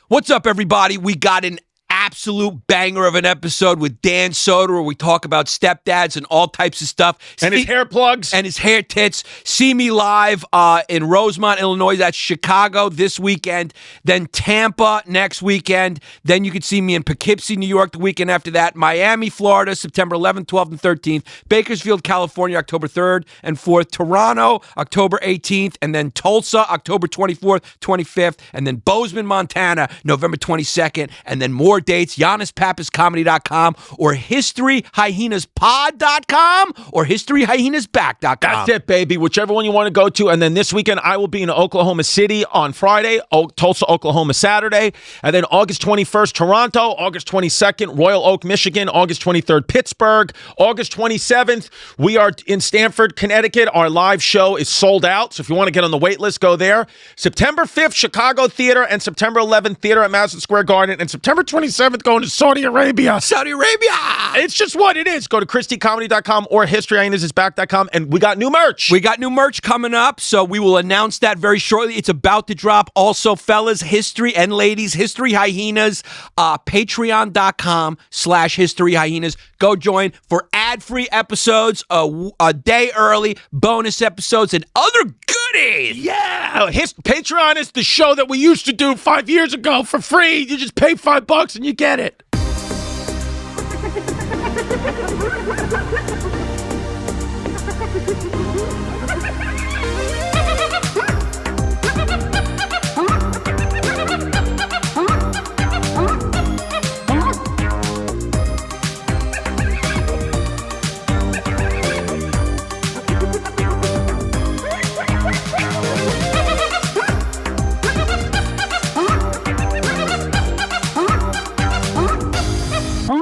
What's up, everybody? We got an absolute banger of an episode with Dan Soder where we talk about stepdads and all types of stuff. And his hair plugs. And his hair tits. See me live in Rosemont, Illinois. That's Chicago this weekend. Then Tampa next weekend. Then you can see me in Poughkeepsie, New York the weekend after that. Miami, Florida, September 11th, 12th, and 13th. Bakersfield, California, October 3rd and 4th. Toronto, October 18th. And then Tulsa, October 24th, 25th. And then Bozeman, Montana, November 22nd. And then more dates, YannisPappasComedy.com or HistoryHyenasPod.com or HistoryHyenasBack.com. That's it, baby. Whichever one you want to go to. And then this weekend, I will be in Oklahoma City on Friday, Tulsa, Oklahoma Saturday. And then August 21st, Toronto. August 22nd, Royal Oak, Michigan. August 23rd, Pittsburgh. August 27th, we are in Stamford, Connecticut. Our live show is sold out. So if you want to get on the wait list, go there. September 5th, Chicago Theater. And September 11th, Theater at Madison Square Garden. And September 27th, going to Saudi Arabia. Saudi Arabia! It's just what it is. Go to ChristyComedy.com or HistoryHyenasBack.com, and we got new merch. We got new merch coming up, so we will announce that very shortly. It's about to drop. Also, fellas, history and ladies, History Hyenas, Patreon.com/HistoryHyenas. Go join for ad-free episodes, a day early, bonus episodes, and other goodies. Yeah. Patreon is the show that we used to do 5 years ago for free. You just pay $5 and you get it.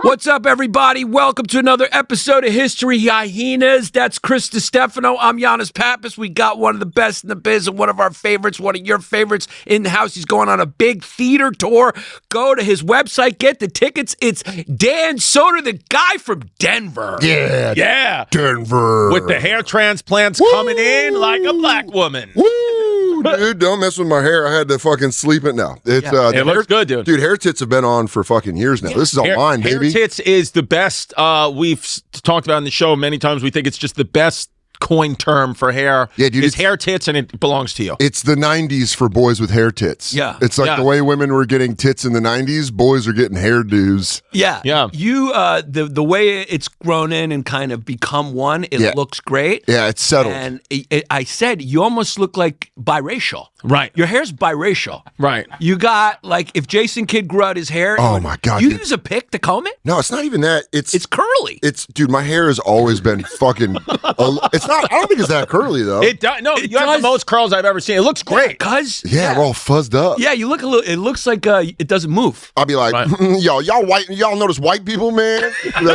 What's up, everybody? Welcome to another episode of History Hyenas. That's Chris Distefano. I'm Yannis Pappas. We got one of the best in the biz and one of our favorites, one of your favorites in the house. He's going on a big theater tour. Go to his website, get the tickets. It's Dan Soder, the guy from Denver. Yeah. Denver. With the hair transplants coming in like a black woman. Woo, dude, don't mess with my hair. I had to fucking sleep it now. It's It looks good, dude. Dude, hair tits have been on for fucking years now. This is all mine, baby. Hair tits is the best. We've talked about in the show many times. We think it's just the best coin term for hair. Yeah, dude, it's hair tits, and it belongs to you. It's the 90s for boys with hair tits. Yeah. It's like the way women were getting tits in the 90s, boys are getting hairdos. Yeah. Yeah. You, the way it's grown in and kind of become one, it looks great. Yeah, it's settled. And I said, you almost look like biracial. Right. Your hair's biracial. Right. You got, like, if Jason Kidd grew out his hair. Oh, my God. You use a pick to comb it? No, it's not even that. It's curly. Dude, my hair has always been fucking, it's not, I don't think it's that curly, though. It does. No, you have the most curls I've ever seen. It looks great. Yeah, we're all fuzzed up. Yeah, you look a little, it looks like it doesn't move. I'll be like, y'all notice white people, man? Man,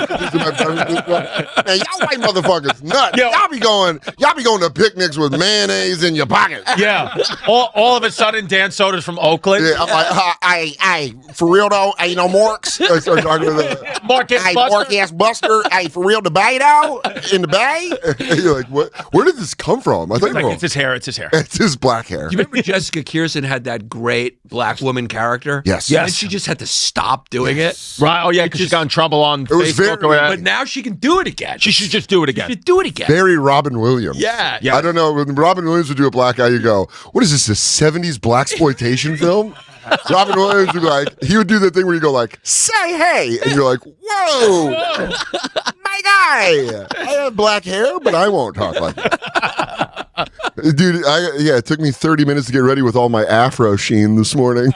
y'all white motherfuckers nuts. Y'all be going to picnics with mayonnaise in your pocket. Yeah. All of a sudden, Dan Soder's from Oakland. Yeah, I'm like, for real though, ain't no Morks. I start talking to the Mark-ass Buster. Hey, for real, the Bay though? In the Bay? You're like, what? Where did this come from? It's his hair. It's his hair. It's his black hair. Do you remember Jessica Kirsten had that great black woman character? Yes. And she just had to stop doing it. Right. Oh, yeah, because she got in trouble on Facebook. But now she can do it again. She should just do it again. She should do it again. Very Robin Williams. Yeah. I don't know. When Robin Williams would do a black guy, you go, what is this, a 70s blaxploitation film? Robin Williams would be like, he would do the thing where you go like, say hey, and you're like, whoa, my guy. I have black hair, but I won't talk like that. Dude, it took me 30 minutes to get ready with all my afro sheen this morning.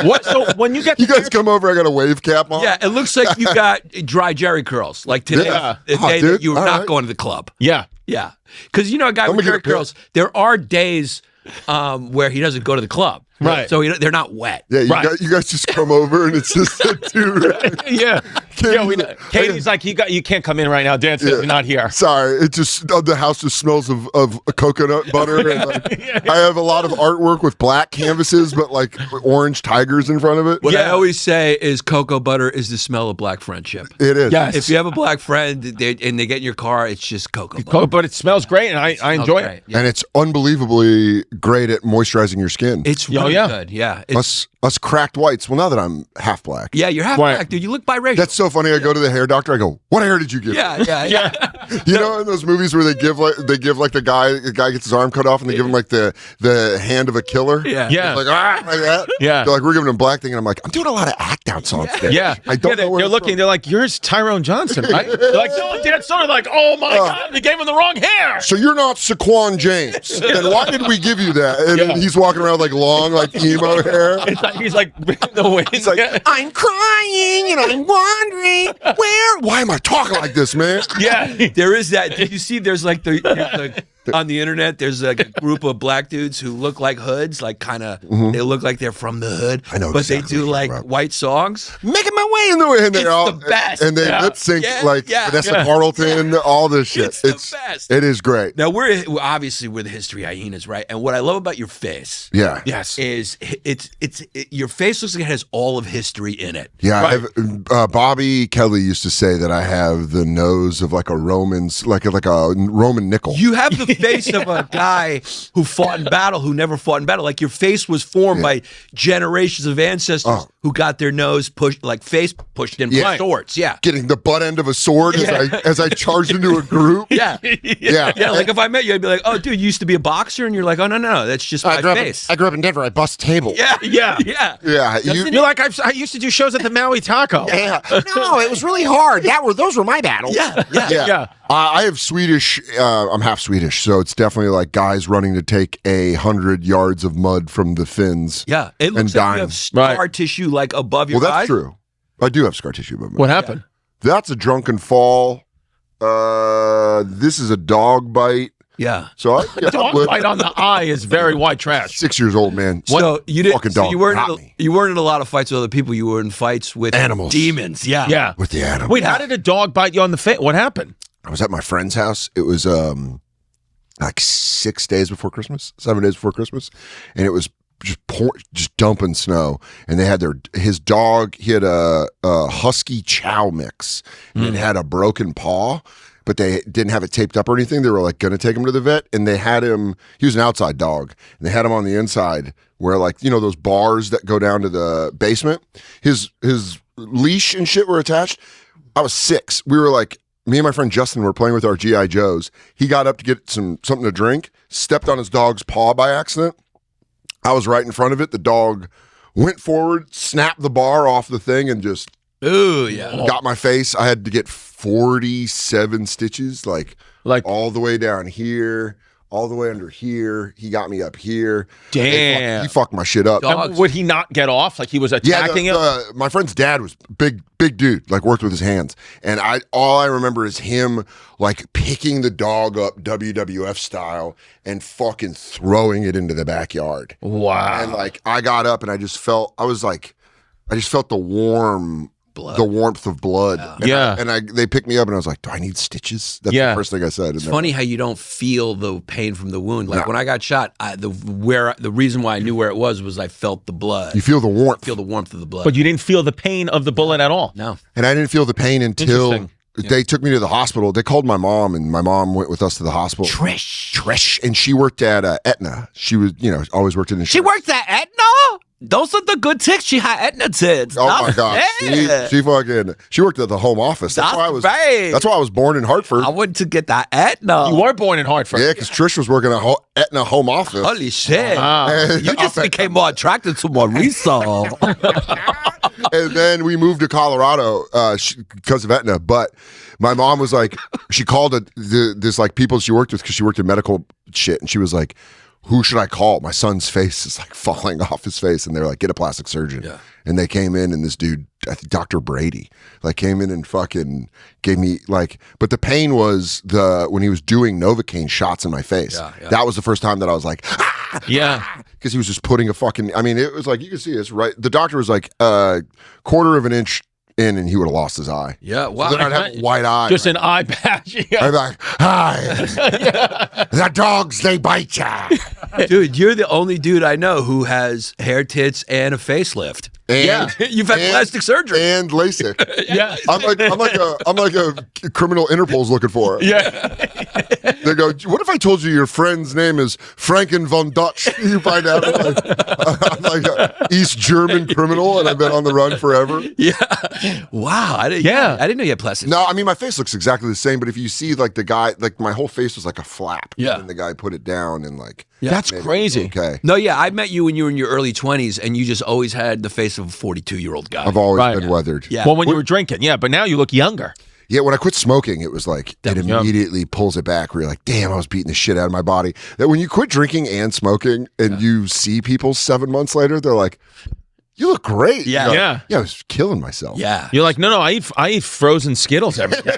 What? So when you guys come over, I got a wave cap on. Yeah, it looks like you got dry Jerry curls. Like today, the day that you were not going to the club. Yeah. Yeah. Because you know a guy with Jerry curls, there are days where he doesn't go to the club. Right. So they're not wet. Yeah, you guys just come over and it's just a dude. Yeah. Katie's like, you can't come in right now. Dan says you're not here. Sorry, it just the house just smells of coconut butter. And I have a lot of artwork with black canvases, but like orange tigers in front of it. What I always say is cocoa butter is the smell of black friendship. It is. Yes. If you have a black friend and they get in your car, it's just cocoa butter. But it smells great, and I enjoy it. Yeah. And it's unbelievably great at moisturizing your skin. It's Really yeah. good. Yeah. Us cracked whites. Well, now that I'm half black. Yeah, you're half Right. black, dude. You look biracial. That's so funny. I go to the hair doctor. I go, "What hair did you give?" yeah. You know, in those movies where they give like the guy gets his arm cut off and they give him like the hand of a killer. Yeah. Yeah. Like that. Yeah. They're like, we're giving him black thing, and I'm like, I'm doing a lot of act out songs today. Yeah. I don't know where they're it's looking. from. They're like, "Yours, Tyrone Johnson, right?" They're like, "No, Dad, Soder." Like, "Oh my God, they gave him the wrong hair." So you're not Saquon James. Then why did we give you that? And Yeah. he's walking around like long, like emo hair. It's like, he's like the wind. He's like, I'm crying and I'm wondering why am I talking like this, man? yeah. There is that. Did you see there's like on the internet, there's like a group of black dudes who look like hoods, like kind of, they look like they're from the hood. I know but exactly they do what like you're about. white songs. Making my way in the way, and they're It's all the best. and they Yeah. lip sync Yeah, like yeah. Vanessa Yeah. Carlton, all this shit. It's the best. It is great. Now we're obviously the history hyenas, right? And what I love about your face, Yeah. Yes. is your face looks like it has all of history in it. Yeah, Right. Bobby Kelly used to say that I have the nose of like a Roman's, like a Roman nickel. You have the face of a guy who fought in battle, who never fought in battle. Like your face was formed by generations of ancestors who got their nose pushed, like face pushed in Yeah. swords. Yeah. Getting the butt end of a sword as I charged into a group. Yeah. Yeah. Yeah, like if I met you, I'd be like, "Oh, dude, you used to be a boxer," and you're like, "Oh, no, that's just my face." I grew up in Denver. I bust tables. Yeah, Yeah. yeah. Yeah, You're like, I used to do shows at the Maui Taco. yeah. No, it was really hard. Those were my battles. Yeah, yeah. Yeah. I have Swedish. I'm half Swedish, so it's definitely like guys running to take 100 yards of mud from the Finns. Yeah, it And looks like dying. you have scar Right. tissue like above your Well, that's eyes. true. I do have scar tissue above my What happened? That's a drunken fall. This is a dog bite. Yeah. So Dog bite on the eye is very white trash. 6 years old, man. So you didn't. Fucking So dog you weren't. got In me. you weren't in a lot of fights with other people. You were in fights with Animals. demons. Yeah. Yeah. With the animal. Wait, how did a dog bite you on the face? What happened? I was at my friend's house. It was like 7 days before Christmas, and it was just dumping snow. And they had his dog. He had a husky chow mix, and it had a broken paw, but they didn't have it taped up or anything. They were like going to take him to the vet, and they had him. He was an outside dog, and they had him on the inside where, like, you know, those bars that go down to the basement. His leash and shit were attached. I was 6. We were like. Me and my friend Justin were playing with our G.I. Joes. He got up to get something to drink, stepped on his dog's paw by accident. I was right in front of it. The dog went forward, snapped the bar off the thing, and just Ooh, yeah. got my face. I had to get 47 stitches, like all the way down here, all the way under here. He got me up here. Damn. He fucked my shit up. Dog- And would he not get off? Like he was attacking him? My friend's dad was big dude, like worked with his hands. And all I remember is him like picking the dog up WWF style and fucking throwing it into the backyard. Wow. And like I got up and I just felt the warmth of blood. Yeah. And they picked me up and I was like, do I need stitches? That's Yeah. the first thing I said. It's funny how you don't feel the pain from the wound. Like No. when I got shot, the reason why I knew where it was I felt the blood. You feel the warmth. feel the warmth of the blood. But you didn't feel the pain of the bullet at all? No. And I didn't feel the pain until Interesting. they took me to the hospital. They called my mom, and my mom went with us to the hospital. Trish. And she worked at Aetna. She was, always worked in insurance. She worked at Aetna? Those are the good ticks. She had Aetna tits. Oh my God. Yeah. She worked at the home office. That's why I was born in Hartford. I went to get that Aetna. You were born in Hartford. Yeah, because Trish was working at Aetna home office. Holy shit. And You just became more attracted to Mauricio. and then we moved to Colorado because of Aetna. But my mom was like, she called this like people she worked with because she worked in medical shit, and she was like, who should I call? My son's face is like falling off his face, and they're like, get a plastic surgeon. Yeah. And they came in, and this dude, I think Dr. Brady, like came in and fucking gave me like, but the pain was when he was doing Novocaine shots in my face. Yeah. That was the first time that I was like, ah! Yeah. Because he was just putting it was like, you can see this, right? The doctor was like a quarter of an inch in, and he would have lost his eye. Yeah, wow. So then I'd have a white eye. Just an eye patch. Yeah. I'd be like, hi, the dogs, they bite ya. Dude, you're the only dude I know who has hair, tits, and a facelift. And, You've had plastic surgery. and LASIK. Yeah. I'm like a criminal Interpol's looking for. Yeah. They go, what if I told you your friend's name is Franken von Dutch? You find out I'm like an East German criminal and I've been on the run forever. Yeah. Wow. I didn't know you had plastic. No, I mean, my face looks exactly the same, but if you see like the guy, like my whole face was like a flap. Yeah. And the guy put it down and like. That's crazy. Okay. No, yeah. I met you when you were in your early 20s and you just always had the face of a 42-year-old guy. I've always been weathered. Yeah. Well, when you were drinking, but now you look younger. Yeah, when I quit smoking, it was like, it immediately pulls it back where you're like, damn, I was beating the shit out of my body. That when you quit drinking and smoking and you see people 7 months later, they're like, you look great. Yeah. You're like, Yeah. Yeah, I was killing myself. Yeah. You're like, no, I eat frozen Skittles every day.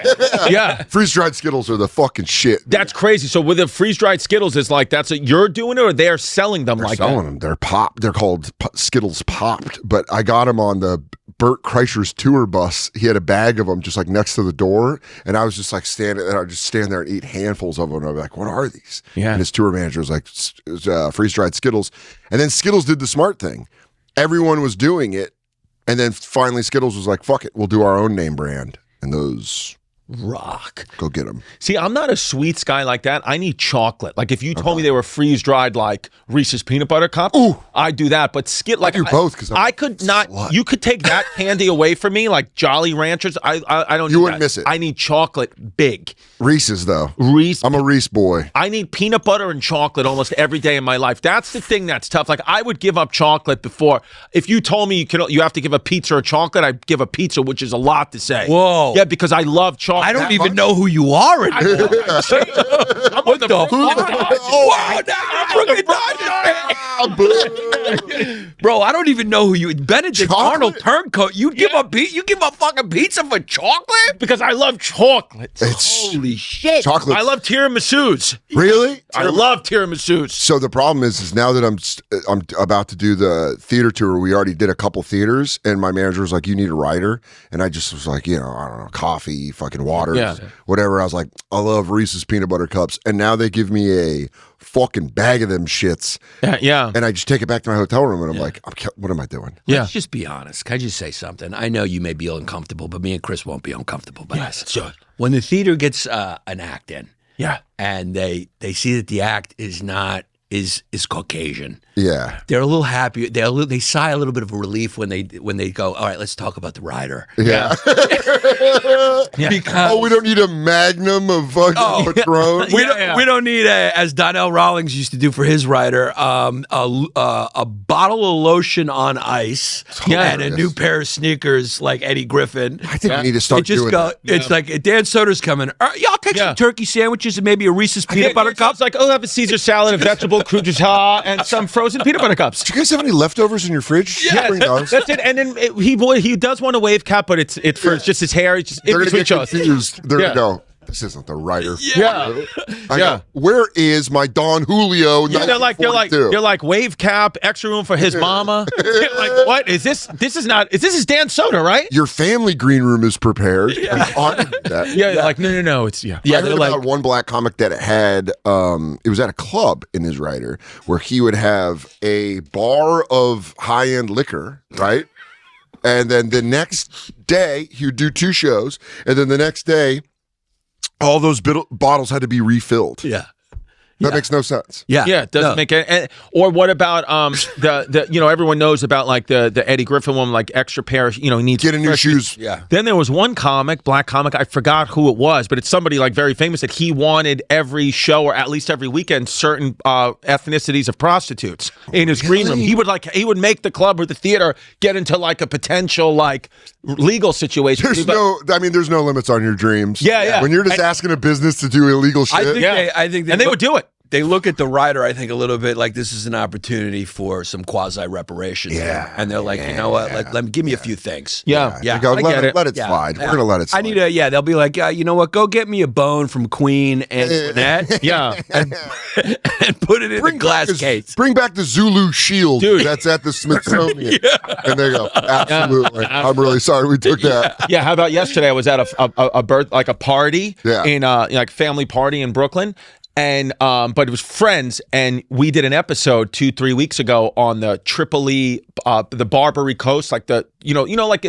Yeah. Freeze-dried Skittles are the fucking shit. That's crazy. So with the freeze-dried Skittles, is like you're doing it, or they're selling them They're like selling that? them. They're pop. They're called Skittles Popped. But I got them on the Bert Kreischer's tour bus. He had a bag of them just like next to the door, and I was just like standing there. I would just stand there and eat handfuls of them. And I'm like, what are these? Yeah. And his tour manager was like, freeze-dried Skittles. And then Skittles did the smart thing. Everyone was doing it, and then finally Skittles was like, fuck it, we'll do our own name brand. And those Rock. go get them. See, I'm not a sweets guy like that. I need chocolate. Like if you told me they were freeze dried, like Reese's peanut butter cup, I'd do that. But like do both because I could not. You could take that candy away from me, like Jolly Ranchers. I don't. You need wouldn't that. miss it. I need chocolate big. Reese's though. Reese. I'm a Reese boy. I need peanut butter and chocolate almost every day in my life. That's the thing that's tough. Like I would give up chocolate before. If you told me you have to give a pizza or chocolate, I'd give a pizza, which is a lot to say. Whoa. Yeah, because I love chocolate. I don't even know who you are anymore. What the fuck? Wow, now you're freaking Bro, I don't even know who you. Benedict Chocolate? Arnold turncoat. You give up fucking pizza for chocolate? Because I love chocolate. It's Holy shit! chocolate. I love tiramisu's. Really? I love tiramisu's. So the problem is now that I'm about to do the theater tour. We already did a couple theaters, and my manager was like, "You need a writer," and I just was like, I don't know, coffee, fucking water, whatever. I was like, I love Reese's peanut butter cups, and now they give me a fucking bag of them shits, Yeah. and I just take it back to my hotel room, and I'm like, what am I doing? Yeah. Let's just be honest. Can I just say something? I know you may be uncomfortable, but me and Chris won't be uncomfortable by this. Sure. When the theater gets an act in, Yeah. and they see that the act is Caucasian, Yeah, they're a little happier. They sigh a little bit of relief when they go, all right, let's talk about the writer. yeah. Because We don't need a magnum of fucking Patron. we don't need as Donnell Rawlings used to do for his writer, a bottle of lotion on ice and a new pair of sneakers like Eddie Griffin. I think we need to start doing that. It's like Dan Soder's coming. Yeah, I'll take some turkey sandwiches and maybe a Reese's peanut butter cup. It's like, I'll have a Caesar salad, a vegetable crudita, and some frozen peanut butter cups. Do you guys have any leftovers in your fridge? Yeah, Bring those. that's it. And then he does want a wave cap, but it's just his hair. It's just They're in gonna between get shows. confused. They're Yeah. gonna go, this isn't the writer. Yeah. I go, where is my Don Julio? Yeah, they're like wave cap, extra room for his mama. You're like, what is this? This is Dan Soder, right? Your family green room is prepared. That. Yeah, you're like, no, it's I heard about one black comic that had it was at a club in his writer where he would have a bar of high-end liquor, right? And then the next day he would do 2 shows, and then the next day all those bottles had to be refilled. Yeah. That makes no sense. Yeah. Yeah, it doesn't make any. Or what about the everyone knows about like the Eddie Griffin one, like extra pair. He needs Get a new shoes. Yeah. Then there was one black comic, I forgot who it was, but it's somebody like very famous that he wanted every show or at least every weekend certain ethnicities of prostitutes in his green room. He would make the club or the theater get into like a potential like legal situation. There's no limits on your dreams. Yeah. When you're just asking a business to do illegal shit. I think they would do it. They look at the writer, I think, a little bit like this is an opportunity for some quasi-reparation. Yeah. And they're like, you know what? Give me a few things. Yeah. You go, I let get it, let it Yeah. slide. We're going to let it slide. They'll be like, you know what? Go get me a bone from Queen and Jeanette Yeah. and put it in a glass case. Bring back the Zulu shield Dude. that's at the Smithsonian. And they go, absolutely. I'm really sorry we took that. Yeah, how about yesterday? I was at a party in like family party in Brooklyn. And but it was friends, and we did an episode 2-3 weeks ago on the Tripoli, the Barbary Coast, like the like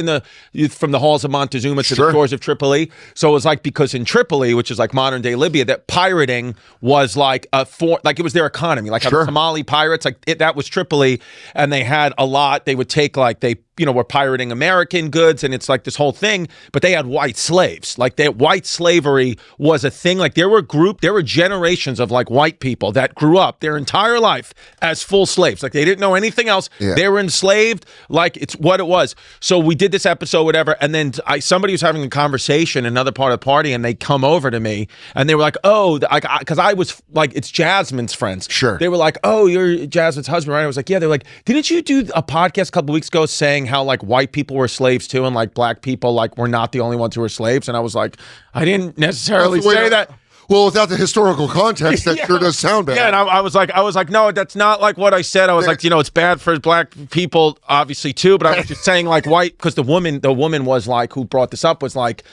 from the halls of Montezuma to the shores of Tripoli. So it was like, because in Tripoli, which is like modern day Libya, that pirating was like it was their economy. Like Somali pirates, that was Tripoli, and they had a lot. They would take were pirating American goods, and it's like this whole thing, but they had white slaves. Like white slavery was a thing. Like there were generations of like white people that grew up their entire life as full slaves. Like they didn't know anything else. Yeah. They were enslaved. Like it's what it was. So we did this episode, whatever, and then somebody was having a conversation in another part of the party, and they come over to me, and they were like, oh, because I was like, it's Jasmine's friends. Sure. They were like, oh, you're Jasmine's husband, right? I was like, yeah. They're like, didn't you do a podcast a couple weeks ago saying how like white people were slaves too, and like black people like were not the only ones who were slaves? And I was like, I didn't necessarily say that. Well, without the historical context, that sure does sound bad. Yeah, and I was like, no, that's not like what I said. I was like, it's bad for black people, obviously too. But I was just saying like white, because the woman was like, who brought this up was like,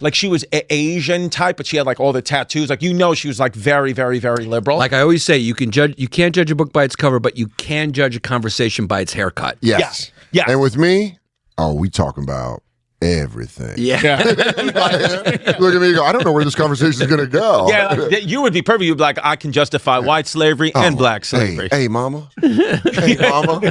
like she was Asian type, but she had like all the tattoos. Like she was like very, very, very liberal. Like I always say, you can't judge a book by its cover, but you can judge a conversation by its haircut. Yes. Yeah. And with me, we talking about everything. Yeah. Look at me and go, I don't know where this conversation is going to go. Yeah, you would be perfect. You'd be like, I can justify white slavery and black slavery. Hey, mama. Hey, mama.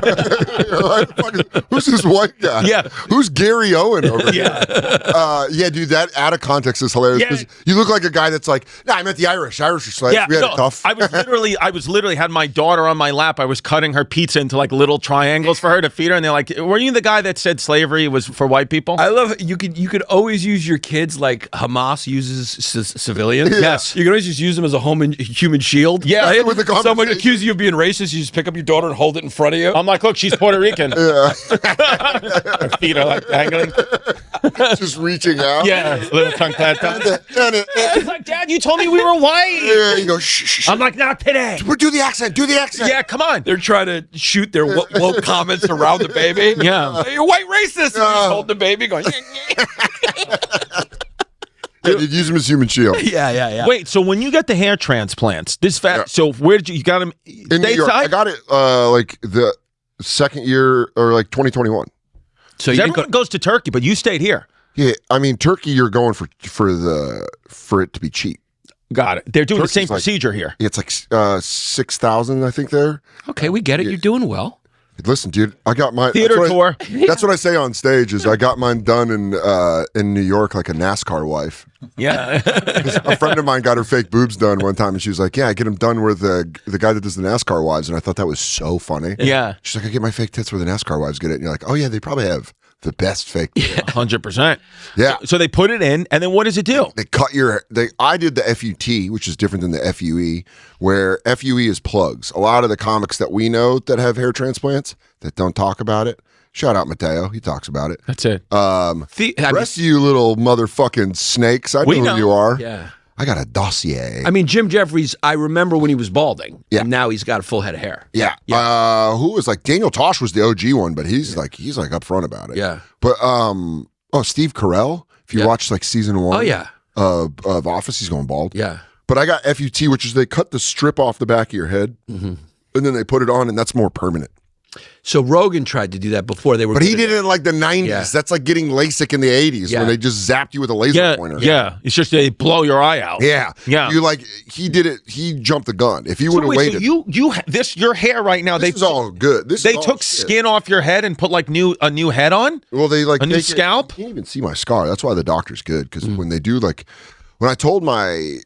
Who's this white guy? Yeah. Who's Gary Owen over here? Yeah, dude, that out of context is hilarious, because you look like a guy that's like, nah, I meant the Irish. Irish are slaves. We had it tough. I was literally had my daughter on my lap. I was cutting her pizza into like little triangles for her to feed her, and they're like, were you the guy that said slavery was for white people? I love it. You could always use your kids like Hamas uses civilians. Yes. You can always just use them as a human shield. Yeah. Right? With the someone accuses you of being racist, you just pick up your daughter and hold it in front of you. I'm like, look, she's Puerto Rican. Yeah. Her feet are like dangling. Just reaching out. Yeah. Little tongue pad. She's like, Dad, you told me we were white. Yeah, you go, shh. I'm like, not today. Do the accent. Yeah, come on. They're trying to shoot their woke comments around the baby. Yeah. You're white racist. And he's holding the baby going, You'd use them as human shield. Yeah. Wait, so when you get the hair transplants, so where did you got them? In New York. I got it like the second year, or like 2021. So everyone goes to Turkey, but you stayed here. Yeah, I mean Turkey, you're going for it to be cheap. Got it. They're doing Turkey's the same procedure here. It's like 6,000, I think. There. Okay, we get it. You're doing well. Listen, dude, I got my theater tour. That's what I say on stage. Is I got mine done in New York like a NASCAR wife. Yeah. A friend of mine got her fake boobs done one time, and she was like, "Yeah, I get them done with the guy that does the NASCAR wives," and I thought that was so funny. Yeah. She's like, "I get my fake tits where the NASCAR wives get it," and you're like, "Oh yeah, they probably have the best fake." 100%. Yeah. So they put it in, and then what does it do? They cut I did the FUT, which is different than the FUE, where FUE is plugs. A lot of the comics that we know that have hair transplants that don't talk about it. Shout out Mateo. He talks about it. That's it. Rest of you little motherfucking snakes. I know who you are. Yeah. I got a dossier. I mean, Jim Jeffries, I remember when he was balding. Yeah. And now he's got a full head of hair. Yeah. Who was like Daniel Tosh was the OG one, but he's like upfront about it. Yeah. But Steve Carell, if you watch like season 1 of Office, he's going bald. Yeah. But I got FUT, which is they cut the strip off the back of your head and then they put it on, and that's more permanent. So Rogan tried to do that before. But he did it in like the 90s. Yeah. That's like getting LASIK in the 80s when they just zapped you with a laser pointer. Yeah. It's just they blow your eye out. Yeah. You like, he did it. He jumped the gun. If he would have waited. So your hair right now. This is all good. They took skin off your head and put like a new head on? Well, they like. A new scalp? You can't even see my scar. That's why the doctor's good. Because when they do like, when I told my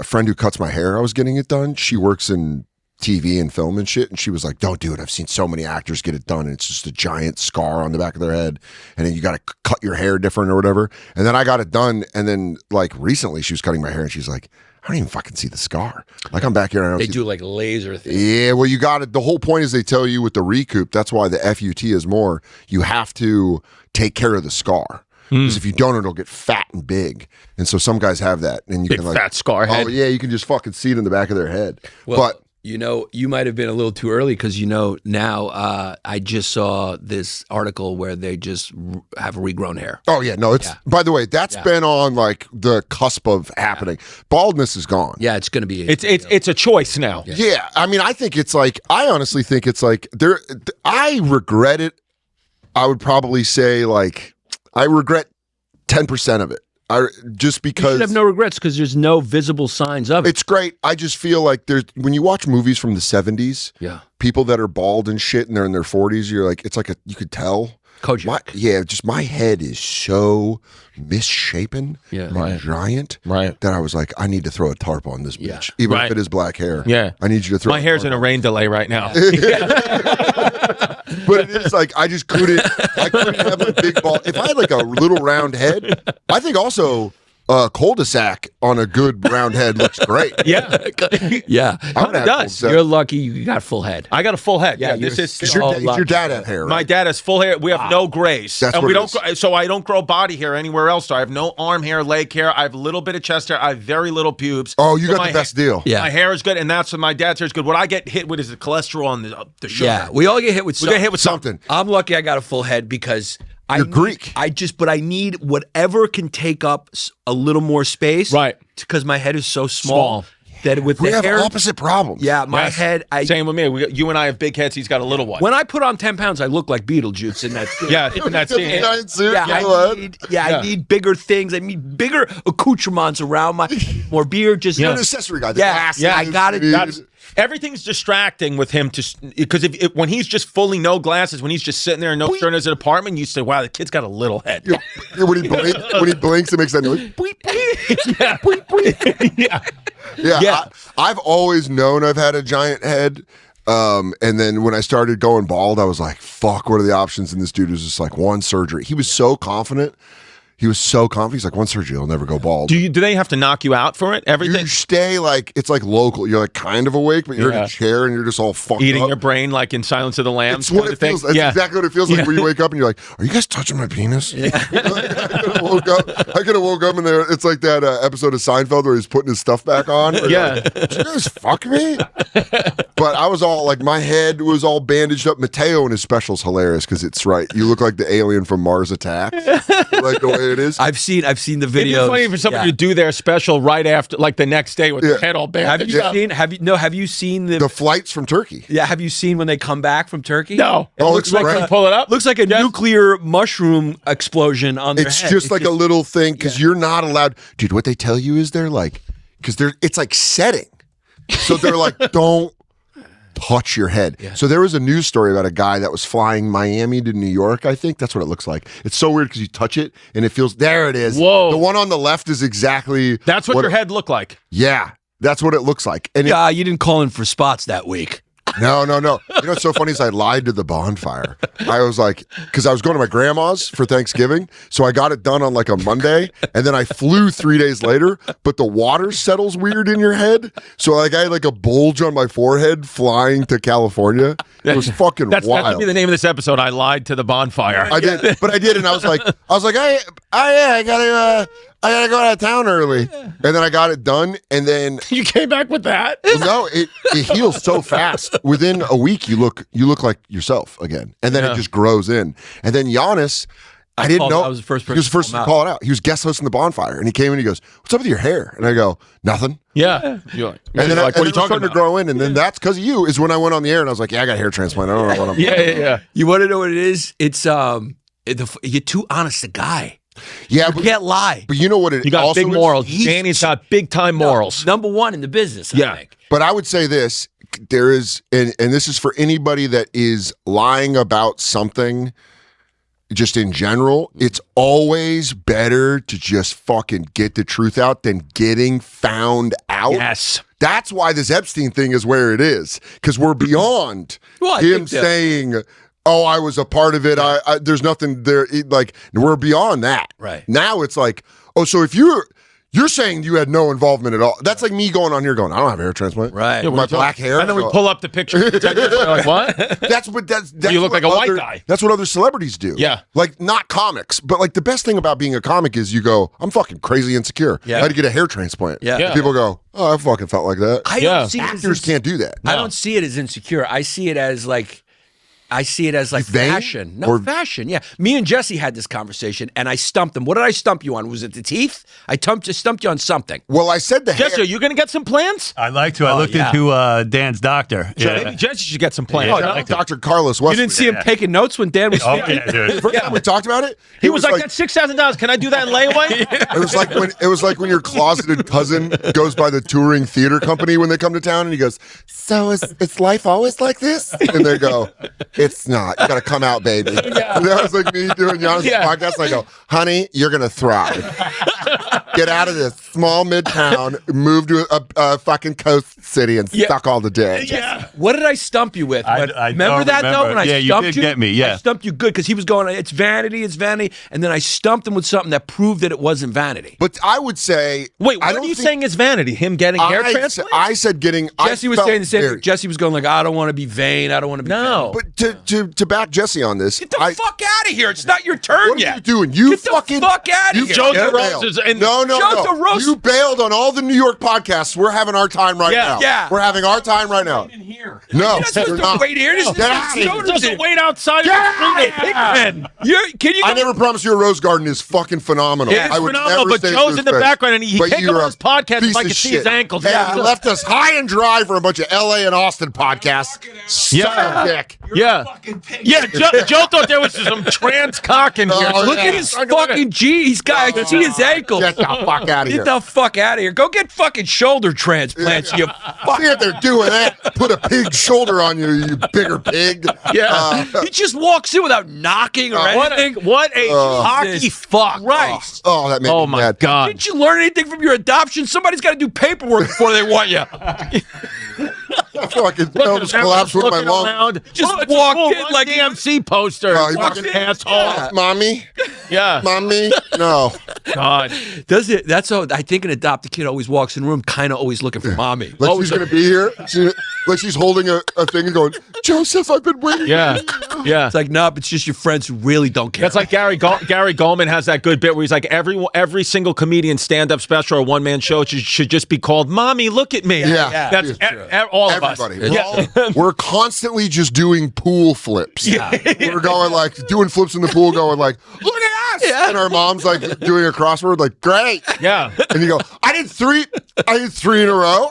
friend who cuts my hair I was getting it done, she works in TV and film and shit, and she was like, don't do it. I've seen so many actors get it done, and it's just a giant scar on the back of their head, and then you got to cut your hair different or whatever. And then I got it done, and then like recently she was cutting my hair, and she's like, I don't even fucking see the scar. Like I'm back here and I don't They see do like laser things. Yeah, well, you got it. The whole point is they tell you with the recoup, that's why the FUT is more, you have to take care of the scar. Because if you don't, it'll get fat and big. And so some guys have that. And you big can like, fat scar head. Oh, yeah, you can just fucking see it in the back of their head. Well, but you might have been a little too early because now I just saw this article where they just have regrown hair. Oh yeah, no, it's by the way, that's been on like the cusp of happening. Baldness is gone. Yeah, it's going to be. It's a choice now. Yeah, I mean, I think it's like, I honestly think it's like I regret it. I would probably say like I regret 10% of it. Just because you should have no regrets because there's no visible signs of it. it's great. I just feel like there's when you watch movies from the 70s, people that are bald and shit and they're in their 40s, you're like, it's like you could tell. Kojak. My head is so misshapen and giant that I was like, I need to throw a tarp on this bitch. Even if it is black hair. Yeah. I need you to throw my hair's in a rain delay right now. But it is like I couldn't have a big ball. If I had like a little round head, I think also cul-de-sac on a good round head looks great. Yeah. It does. You're lucky you got full head. I got a full head. Yeah, Does your dad have hair, right? My dad has full hair. We have no grays. That's and what we it don't is. so I don't grow body hair anywhere else. So I have no arm hair, leg hair. I have a little bit of chest hair. I have very little pubes. Oh, you So got the best deal. Yeah. My hair is good, and that's what my dad's hair is good. What I get hit with is the cholesterol and the sugar. Yeah, we all get hit with something. We get hit with something. I'm lucky I got a full head because You're Greek. But I need whatever can take up a little more space. Right. Because my head is so small. That with We the have hair, opposite problems. Yeah, my head. Same with me. You and I have big heads. He's got a little one. When I put on 10 pounds, I look like Beetlejuice in that scene. Yeah, in that scene. Giant suit, Yeah, yellow head. I need bigger things. I need bigger accoutrements around my more beard. Just You're an accessory guy. The Yeah, glasses, I got it. the- Everything's distracting with him because when he's just fully no glasses, when he's just sitting there and no shirt in his apartment, you say, "Wow, the kid's got a little head." when he blinks, it makes that noise. Yeah. I've always known I've had a giant head. And then when I started going bald, I was like, fuck, what are the options? And this dude was just like, one surgery. He was so confident. He's like, one surgery, he'll never go bald. Do they have to knock you out for it? Everything? You stay like, it's like local. You're like kind of awake, but you're in a chair and you're just all fucked Eating up. your brain like in Silence of the Lambs. It's what it feels. That's exactly what it feels like when you wake up and you're like, "Are you guys touching my penis?" I could have woke up and there. It's like that episode of Seinfeld where he's putting his stuff back on. Did you guys fuck me? But I was all like, my head was all bandaged up. Mateo in his special's hilarious because it's right. You look like the alien from Mars Attacks, like the way it is. I've seen the It'd videos. be funny for somebody to do their special right after, like the next day with their head all bandaged up. Have you seen The flights from Turkey. Yeah, have you seen when they come back from Turkey? No. Oh, Looks it's like great. can you pull it up. Looks like a nuclear mushroom explosion on their It's head. just like a little thing because you're not allowed, dude. What they tell you is they're like, because it's like setting, so they're like, don't touch your head. So there was a news story about a guy that was flying Miami to New York. I think that's what it looks like. It's so weird because you touch it and it feels. There it is. Whoa. The one on the left is exactly. That's what your head looked like. Yeah, that's what it looks like. And you didn't call in for spots that week. No. You know what's so funny is I lied to the bonfire. I was like, because I was going to my grandma's for Thanksgiving, so I got it done on like a Monday, and then I flew 3 days later, but the water settles weird in your head. So like I had like a bulge on my forehead flying to California. It was fucking That wild. should be the name of this episode. I lied to the bonfire. I did, and I was like, I gotta go out of town early, and then I got it done, and then You came back with that? no, it heals so fast. Within a week, you look like yourself again, and then it just grows in. And then Yannis, I didn't know. I was the first person. He was the first to call it out. He was guest hosting the bonfire, and he came in. and He goes, "What's up with your hair?" And I go, "Nothing." Yeah. You're like, And then, what are you talking starting about? to grow in, and then that's because of you. Is when I went on the air, and I was like, "Yeah, I got a hair transplant. I don't know what I'm." Yeah. You want to know what it is? It's you're too honest a guy. Yeah, You can't lie. but you know what? It You got also big is? morals. he's- Danny's got big time morals. Number one in the business. I think. But I would say this: there is, and this is for anybody that is lying about something. Just in general, it's always better to just fucking get the truth out than getting found out. Yes. That's why this Epstein thing is where it is, because we're beyond Well, I him think that- saying, "Oh, I was a part of it." I there's nothing there. Like we're beyond that. Right. Now it's like, oh, so if you're saying you had no involvement at all. That's like me going on here going, I don't have a hair transplant. Right. My black hair. And then we pull up the picture. Like, what? That's You look what like a white other- guy. That's what other celebrities do. Yeah. Like not comics, but like the best thing about being a comic is you go, I'm fucking crazy insecure. Yeah. I had to get a hair transplant. Yeah. And people go, oh, I fucking felt like that. I Yeah. don't see it as Actors can't do that. I don't see it as insecure. I see it as like I see it as like Vain? fashion. No, Or- fashion. Yeah. Me and Jesse had this conversation, and I stumped him. What did I stump you on? Was it the teeth? I stumped you on something. Well, I said the hair. Jesse, are you going to get some plans? I'd like to. I looked into Dan's doctor. Maybe Jesse should get some plans. Oh, Yeah. Dr. Carlos You Wesley. didn't see him taking notes when Dan was Oh, speaking? yeah, dude. First time we talked about it, He was like, that's $6,000. Can I do that in layaway? It was like when your closeted cousin goes by the touring theater company when they come to town, and he goes, "So is life always like this?" And they go, "It's not. You got to come out, baby." And that was like me doing Yannis' podcast. And I go, "Honey, you're gonna thrive. Get out of this small midtown, move to a fucking coast city, and suck all the dick." What did I stump you with? I remember don't that though? remember. When I Yeah, you stumped did get me, yeah. I stumped you good because he was going, "It's vanity, it's vanity," and then I stumped him with something that proved that it wasn't vanity. But I would say, Wait, I what don't are you think- saying is vanity? Him getting hair transplants? I said getting. Jesse I was felt saying the same very- thing. Jesse was going like, "I don't want to be vain. I don't want to be No. vain." But to back Jesse on this, Get the fuck out of here! It's not your turn what are yet. you doing? You Get the fucking fuck outta you here. Joe bailed. DeRose is in- No, Joe DeRose- You bailed on all the New York podcasts. We're having our time right now. yeah. We're having our time right now. Here. No, You're not supposed you're to not. wait here. This is Get out of here. Doesn't wait outside of Get the out street of of here. Pigpen. Can you? I never promised you a rose garden is fucking phenomenal. It is I would phenomenal, never but say it Joe's to in the his face. background, and he But can't you're go on a his podcast if piece I of can see shit. his ankles. And Yeah. you left us high and dry for a bunch of LA and Austin podcasts. Suck a dick. Yeah. Yeah, Joe thought there was some trans cock in here. Oh, Look yeah. at his fucking G. He's got. I see his ankles. Get the fuck out of here. Get the fuck out of here. Go get fucking shoulder transplants. You See if they're doing that. Put a pig shoulder on you, you bigger pig. Yeah. He just walks in without knocking or anything. What a hockey Jesus fuck. Christ. Oh, that made Oh, me my mad. God. Didn't you learn anything from your adoption? Somebody's got to do paperwork before they want you. Fucking pelvis collapsed with my Looking lung. around. Just it's a walked cool in like- DMC poster. Oh, he Fucking fucking- asshole. Mommy? Yeah. Mommy? No. God. Does it? That's how I think an adopted kid always walks in the room, kind of always looking for mommy. Like Always she's going to be here. Like she's holding a thing and going, "Joseph, I've been waiting." Yeah. Yeah. It's like, nope, it's just your friends who really don't care. That's like Gary Goldman has that good bit where he's like, every single comedian stand-up special or one-man show should just be called "Mommy, Look at Me." Yeah. That's all of us. Everybody. Yeah. We're constantly just doing pool flips. We're going like doing flips in the pool, going like, "Look at us!" And our mom's like doing a crossword, like, "Great." Yeah. And you go, I did three in a row.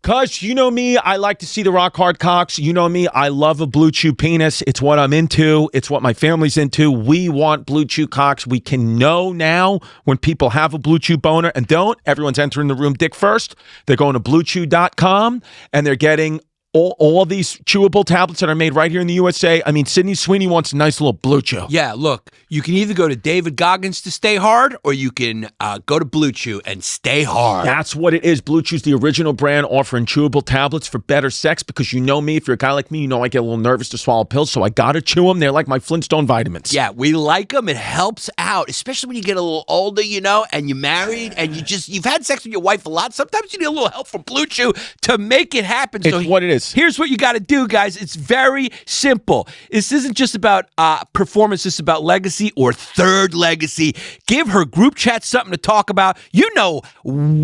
Cuz you know me, I like to see the rock hard cocks. You know me, I love a BlueChew penis. It's what I'm into. It's what my family's into. We want BlueChew cocks. We can know now when people have a BlueChew boner and don't. Everyone's entering the room dick first. They're going to BlueChew.com and they're getting all these chewable tablets that are made right here in the USA. I mean, Sydney Sweeney wants a nice little BlueChew. Yeah, look, you can either go to David Goggins to stay hard, or you can go to BlueChew and stay hard. That's what it is. BlueChew's the original brand offering chewable tablets for better sex because you know me. If you're a guy like me, you know I get a little nervous to swallow pills, so I gotta chew them. They're like my Flintstone vitamins. Yeah, we like them. It helps out, especially when you get a little older, you know, and you're married and you've had sex with your wife a lot. Sometimes you need a little help from BlueChew to make it happen. It's what it is. Here's what you got to do, guys. It's very simple. This isn't just about performance. This is about legacy or third legacy. Give her group chat something to talk about. You know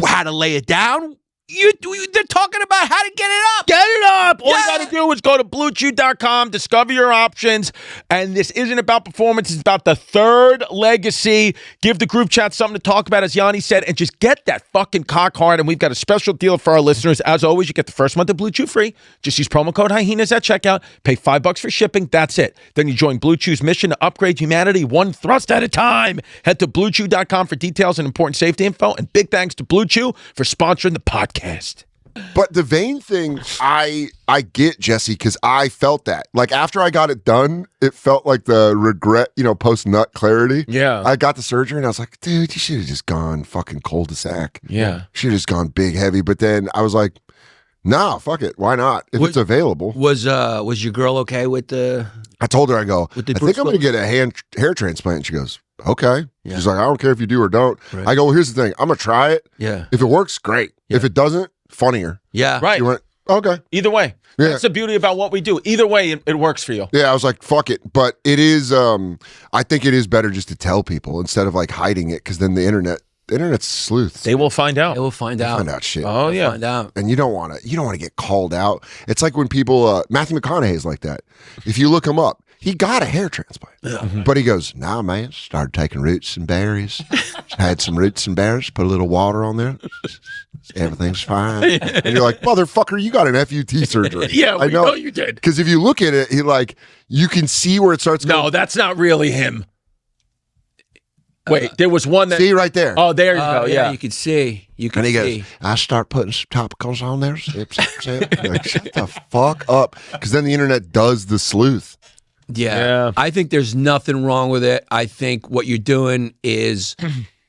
how to lay it down. They're talking about how to get it up. Get it up. All you got to do is go to BlueChew.com, discover your options. And this isn't about performance. It's about the third legacy. Give the group chat something to talk about, as Yanni said, and just get that fucking cock hard. And we've got a special deal for our listeners. As always, you get the first month of BlueChew free. Just use promo code Hyenas at checkout. Pay $5 for shipping. That's it. Then you join BlueChew's mission to upgrade humanity one thrust at a time. Head to BlueChew.com for details and important safety info. And big thanks to BlueChew for sponsoring the podcast. But the vein thing, I get, Jesse, because I felt that. Like, after I got it done, it felt like the regret, post-nut clarity. Yeah. I got the surgery, and I was like, dude, you should have just gone fucking cul-de-sac. Yeah. Should have just gone big, heavy. But then I was like, nah, fuck it. Why not? If it's available. Was your girl okay with the... I told her, I go, I With the think I'm going to Bruce get a hair transplant. And she goes, okay. Yeah. She's like, I don't care if you do or don't. Right. I go, well, here's the thing. I'm going to try it. Yeah. If it works, great. Yeah. If it doesn't, funnier. Yeah. Right. You went, okay. Either way. Yeah. That's the beauty about what we do. Either way, it works for you. Yeah, I was like, fuck it. But it is, I think it is better just to tell people instead of like hiding it, because then the internet internet's sleuths. They will find out. They will find out. Find out shit. Oh, yeah. Find out. And you don't want to get called out. It's like when people Matthew McConaughey's like that. If you look him up, he got a hair transplant. But he goes, nah, man, started taking roots and berries. Had some roots and berries, put a little water on there. Everything's fine. And you're like, motherfucker, you got an FUT surgery. Yeah, I we know you did. Because if you look at it, you can see where it starts going. No, that's not really him. Wait, there was one that... See right there. Oh, there you go, yeah. You can see. You can And he see. goes, I start putting some topicals on there. Sip, sip, sip. You're like, shut the fuck up. Because then the internet does the sleuth. Yeah. I think there's nothing wrong with it. I think what you're doing is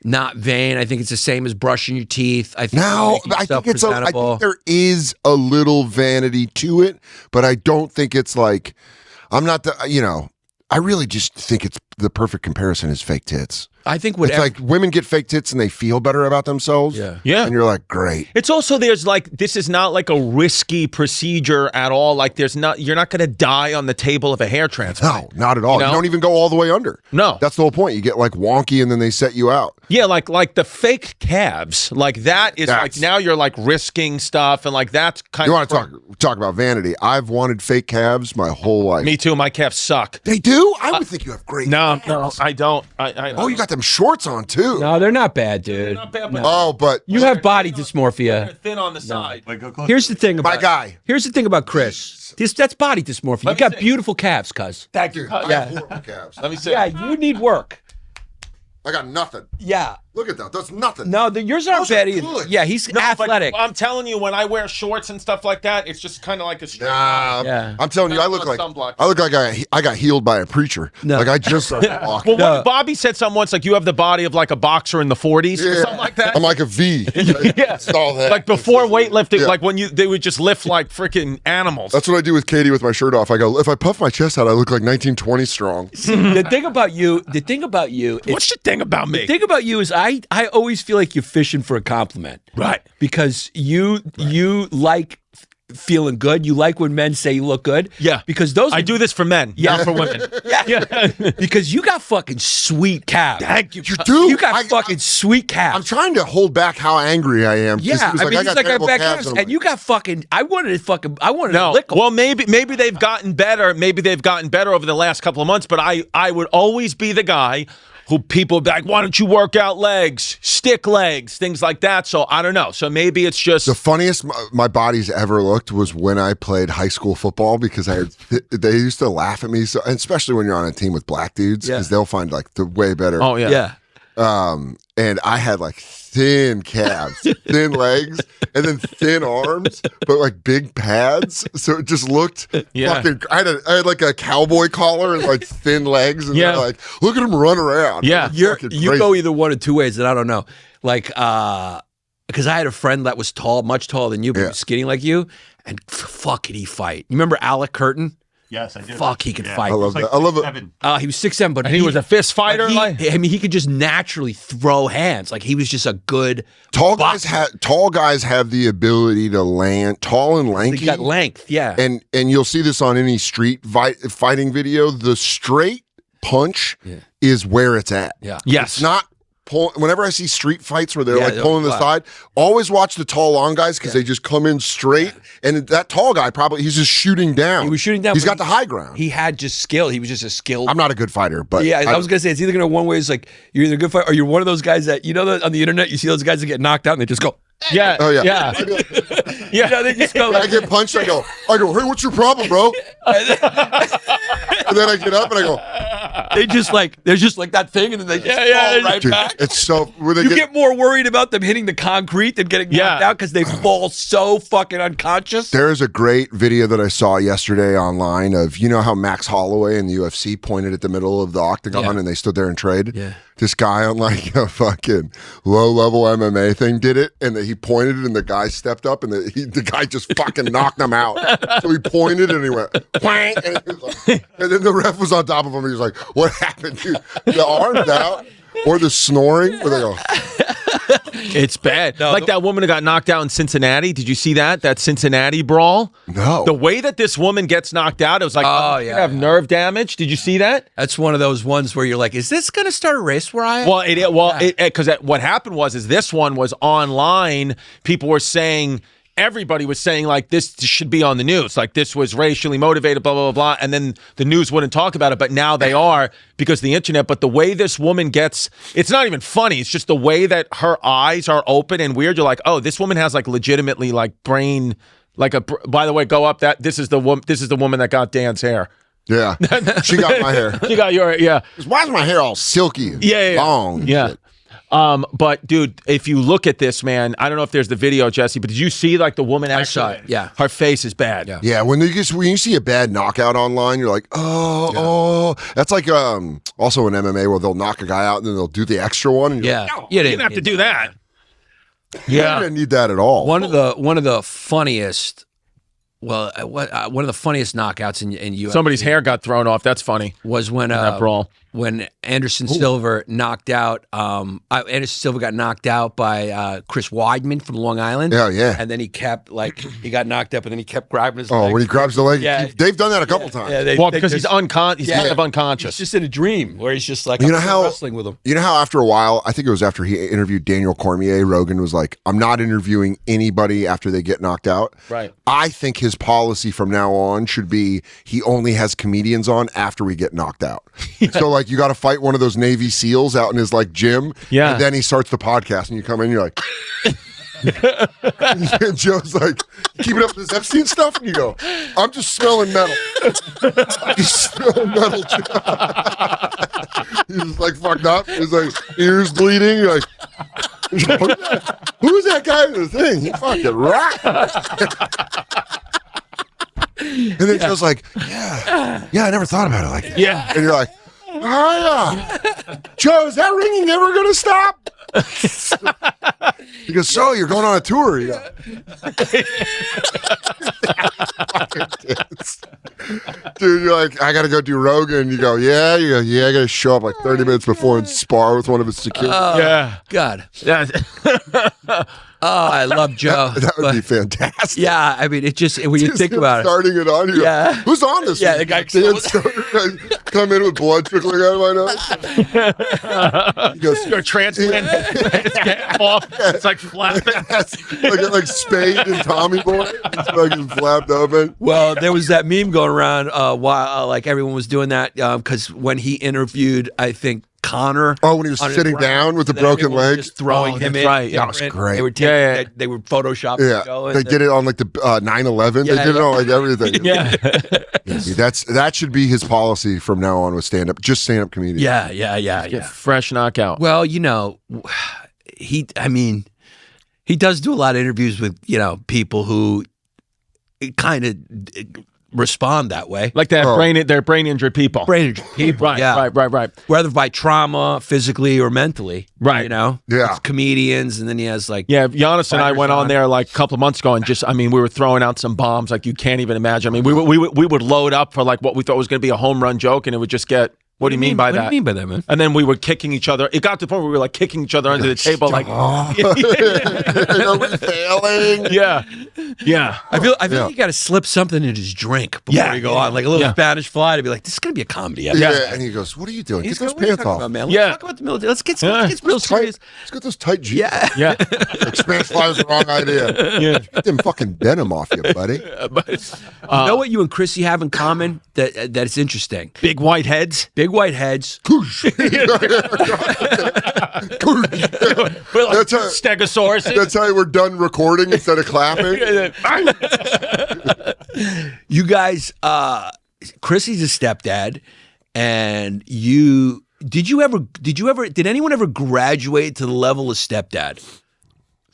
not vain. I think it's the same as brushing your teeth. I think I think there is a little vanity to it, but I don't think it's like, I'm not I really just think it's the perfect comparison is fake tits. I think It's like women get fake tits and they feel better about themselves. Yeah. Yeah. And you're like, great. It's also, there's like, this is not like a risky procedure at all. Like you're not going to die on the table of a hair transplant. No, not at all. You know? You don't even go all the way under. No. That's the whole point. You get like wonky and then they set you out. Yeah, like the fake calves, like that is like now you're like risking stuff, and like that's kind You of. want to talk about vanity? I've wanted fake calves my whole life. Me too. My calves suck. They do? I would think you have great No, calves. I don't. I Oh, you got them shorts on too. No, they're not bad, dude. not bad, but Oh, but You have body they're dysmorphia. thin on the side. Wait, go close. Here's the thing about my guy. Here's the thing about Chris. That's body dysmorphia. You me got see. beautiful calves, cuz. Thank you. I have horrible calves. Let me see. Yeah, you need work. I got nothing. Yeah. Look at that. That's nothing. No, yours aren't Those are bad either. good. Yeah, he's No, but athletic. I'm telling you, when I wear shorts and stuff like that, it's just kind of like a straight. Nah, Yeah. I'm telling you, I look Not like sunblock. I got healed by a preacher. No. Like I just started walking. Well, what Bobby said something once, like you have the body of like a boxer in the 40s or something like that. I'm like a V. Yeah. All that. Like before weightlifting, Yeah. like when they would just lift like freaking animals. That's what I do with Katie with my shirt off. I go, if I puff my chest out, I look like 1920 strong. The thing about you, What's the thing about me? the thing about you is I always feel like you're fishing for a compliment. Right. Because you like feeling good. You like when men say you look good. Yeah. Because those I do this for men, not for women. Yeah. Because you got fucking sweet calves. Thank you. You do? You got fucking sweet calves. I'm trying to hold back how angry I am. 'cause Yeah, he was I mean, I he's got like, I terrible got calves. calves, I'm and you got fucking. I wanted to No, lick 'em. well, maybe they've gotten better. Maybe they've gotten better over the last couple of months. But I would always be the guy who people would be like, why don't you work out legs, stick legs, things like that. So I don't know. So maybe it's just The funniest my body's ever looked was when I played high school football because they used to laugh at me. So, and especially when you're on a team with black dudes because they'll find like the way better. Oh yeah. And I had like thin calves, thin legs, and then thin arms, but like big pads. So it just looked fucking. I had like a cowboy collar and like thin legs, and they're like, look at him run around. Yeah. You Fucking go crazy. either one of two ways, and I don't know. Like, because I had a friend that was tall, much taller than you, but he was skinny like you, and fuck, could he fight? You remember Alec Curtin? Yes, I do. Fuck, he could fight. I love Like that. I love it. 6'7". He was 6'7", but And he was a fist fighter. I mean, he could just naturally throw hands. Like he was just a good Tall guys have the ability to land tall and lanky. He got length, yeah. And you'll see this on any street fighting video. The straight punch is where it's at. Yeah. Yes. It's not pull. Whenever I see street fights where they're like they're pulling the flat. side, always watch the tall long guys because they just come in straight. And that tall guy he's just shooting down. He was shooting down. He's but got the high ground. He had just skill. He was just a skilled. I'm not a good fighter, but Yeah, I was gonna say it's either gonna one way. It's like you're either a good fighter or you're one of those guys that on the internet you see those guys that get knocked out and they just go. Yeah. Oh yeah. Yeah. I'd be like, You know, they just go. I get punched. I go. Hey, what's your problem, bro? And then I get up and I go. They're just like that thing, and then they just fall right Dude, back. it's so. When they You get more worried about them hitting the concrete than getting knocked Yeah. out because they fall so fucking unconscious. There is a great video that I saw yesterday online of, you know how Max Holloway in the UFC pointed at the middle of the octagon and they stood there and traded? Yeah. This guy on like a fucking low-level MMA thing did it, and he pointed and the guy stepped up and the guy just fucking knocked him out. So he pointed and he went, whang, and, he was like, and then the ref was on top of him. He was like, what happened, dude? The arms out or the snoring where they go. It's bad. Like that woman who got knocked out in Cincinnati. Did you see that? That Cincinnati brawl? No. The way that this woman gets knocked out, it was like, have nerve damage. Did you see that? That's one of those ones where you're like, is this going to start a race where Because what happened was this one was online. People were saying, everybody was saying, like, this should be on the news. Like, this was racially motivated, blah, blah, blah, blah. And then the news wouldn't talk about it. But now they are because of the internet. But the way this woman gets, it's not even funny. It's just the way that her eyes are open and weird. You're like, oh, this woman has, like, legitimately, like, brain, like a, by the way, go up that. This is the woman that got Dan's hair. Yeah. She got my hair. She got your, yeah. Why is my hair all silky and long? Yeah. But dude, if you look at this, man, I don't know if there's the video, Jesse, but did you see like the woman? I saw it. Yeah, her face is bad. Yeah. When you see a bad knockout online, you're like, oh. That's like also in MMA where they'll knock a guy out and then they'll do the extra one. And you're like, you didn't have to do that. Yeah, I didn't need that at all. One of the funniest. Well, one of the funniest knockouts in UFC. Somebody's hair got thrown off. That's funny. Was when that brawl. When Anderson Silva knocked out. Anderson Silva got knocked out by Chris Weidman from Long Island. Yeah. And then he kept he got knocked up, and then he kept grabbing his. Oh, leg. when he grabs the leg, they've done that a couple times. Yeah, because he's unconscious. He's kind of unconscious. He's just in a dream where he's just like, wrestling with him. You know how after a while, I think it was after he interviewed Daniel Cormier, Rogan was like, I'm not interviewing anybody after they get knocked out. Right. I think his policy from now on should be he only has comedians on after we get knocked out. So like you got to fight one of those Navy SEALs out in his like gym. Yeah. And then he starts the podcast and you come in and you're like, and Joe's like, keep it up with this Epstein stuff? And you go, I'm just smelling metal. I'm just smelling metal. He's just like fucked up. He's like, ears bleeding. You're like, who's that guy in the thing? He fucking rock. And then Joe's like, yeah, I never thought about it like that. Yeah. And you're like, oh yeah. Joe, is that ringing ever going to stop? He goes, so you're going on a tour. Yeah. Dude, you're like, I got to go do Rogan. You go, yeah. You go, yeah, I got to show up like 30 minutes before and spar with one of his security. Yeah. God. Yeah. Oh, I love Joe. That would be fantastic. Yeah, I mean, it just when you think about it. Starting it on, Yeah. like, who's on this? Yeah, the guy come in with blood trickling out of my nose. He goes, Your transplant it's getting off. It's like flapping. like Spade and Tommy Boy. It's fucking flapped open. Well, there was that meme going around while like everyone was doing that because when he interviewed, I think Connor. Oh, when he was sitting down with the broken leg, just throwing him in. Right. That was great. They were taking, they were photoshopping. Yeah, they did it on like the 9/11. They did it on like everything. Yeah. That should be his policy from now on with stand up. Just stand up comedians. Yeah. Fresh knockout. Well, you know, he does do a lot of interviews with people who kind of respond that way, like that they're brain injured people. Brain injured people, right. Whether by trauma, physically or mentally, right? Yeah, it's comedians, and then he has like Yannis and I went on there like a couple of months ago, and we were throwing out some bombs like you can't even imagine. I mean, we would load up for like what we thought was going to be a home run joke, and it would just get. What do you mean by that? What do you mean by that, man? And then we were kicking each other. It got to the point where we were like kicking each other under the table, like, are we failing? Yeah. I feel like you got to slip something in his drink before you go on, like a little Spanish fly to be like, this is gonna be a comedy. Yeah. And he goes, "What are you doing? Get those pants off, man. Let's talk about the military. Let's get real serious. Let's get those tight jeans. Yeah. Like Spanish fly was the wrong idea. Yeah. Get them fucking denim off you, buddy. You know what you and Chrissy have in common that it's interesting? Big white heads. Big white heads. That's how, Stegosaurus. that's how we're done recording instead of clapping. You guys, Chrissy's a stepdad, and did anyone ever graduate to the level of stepdad?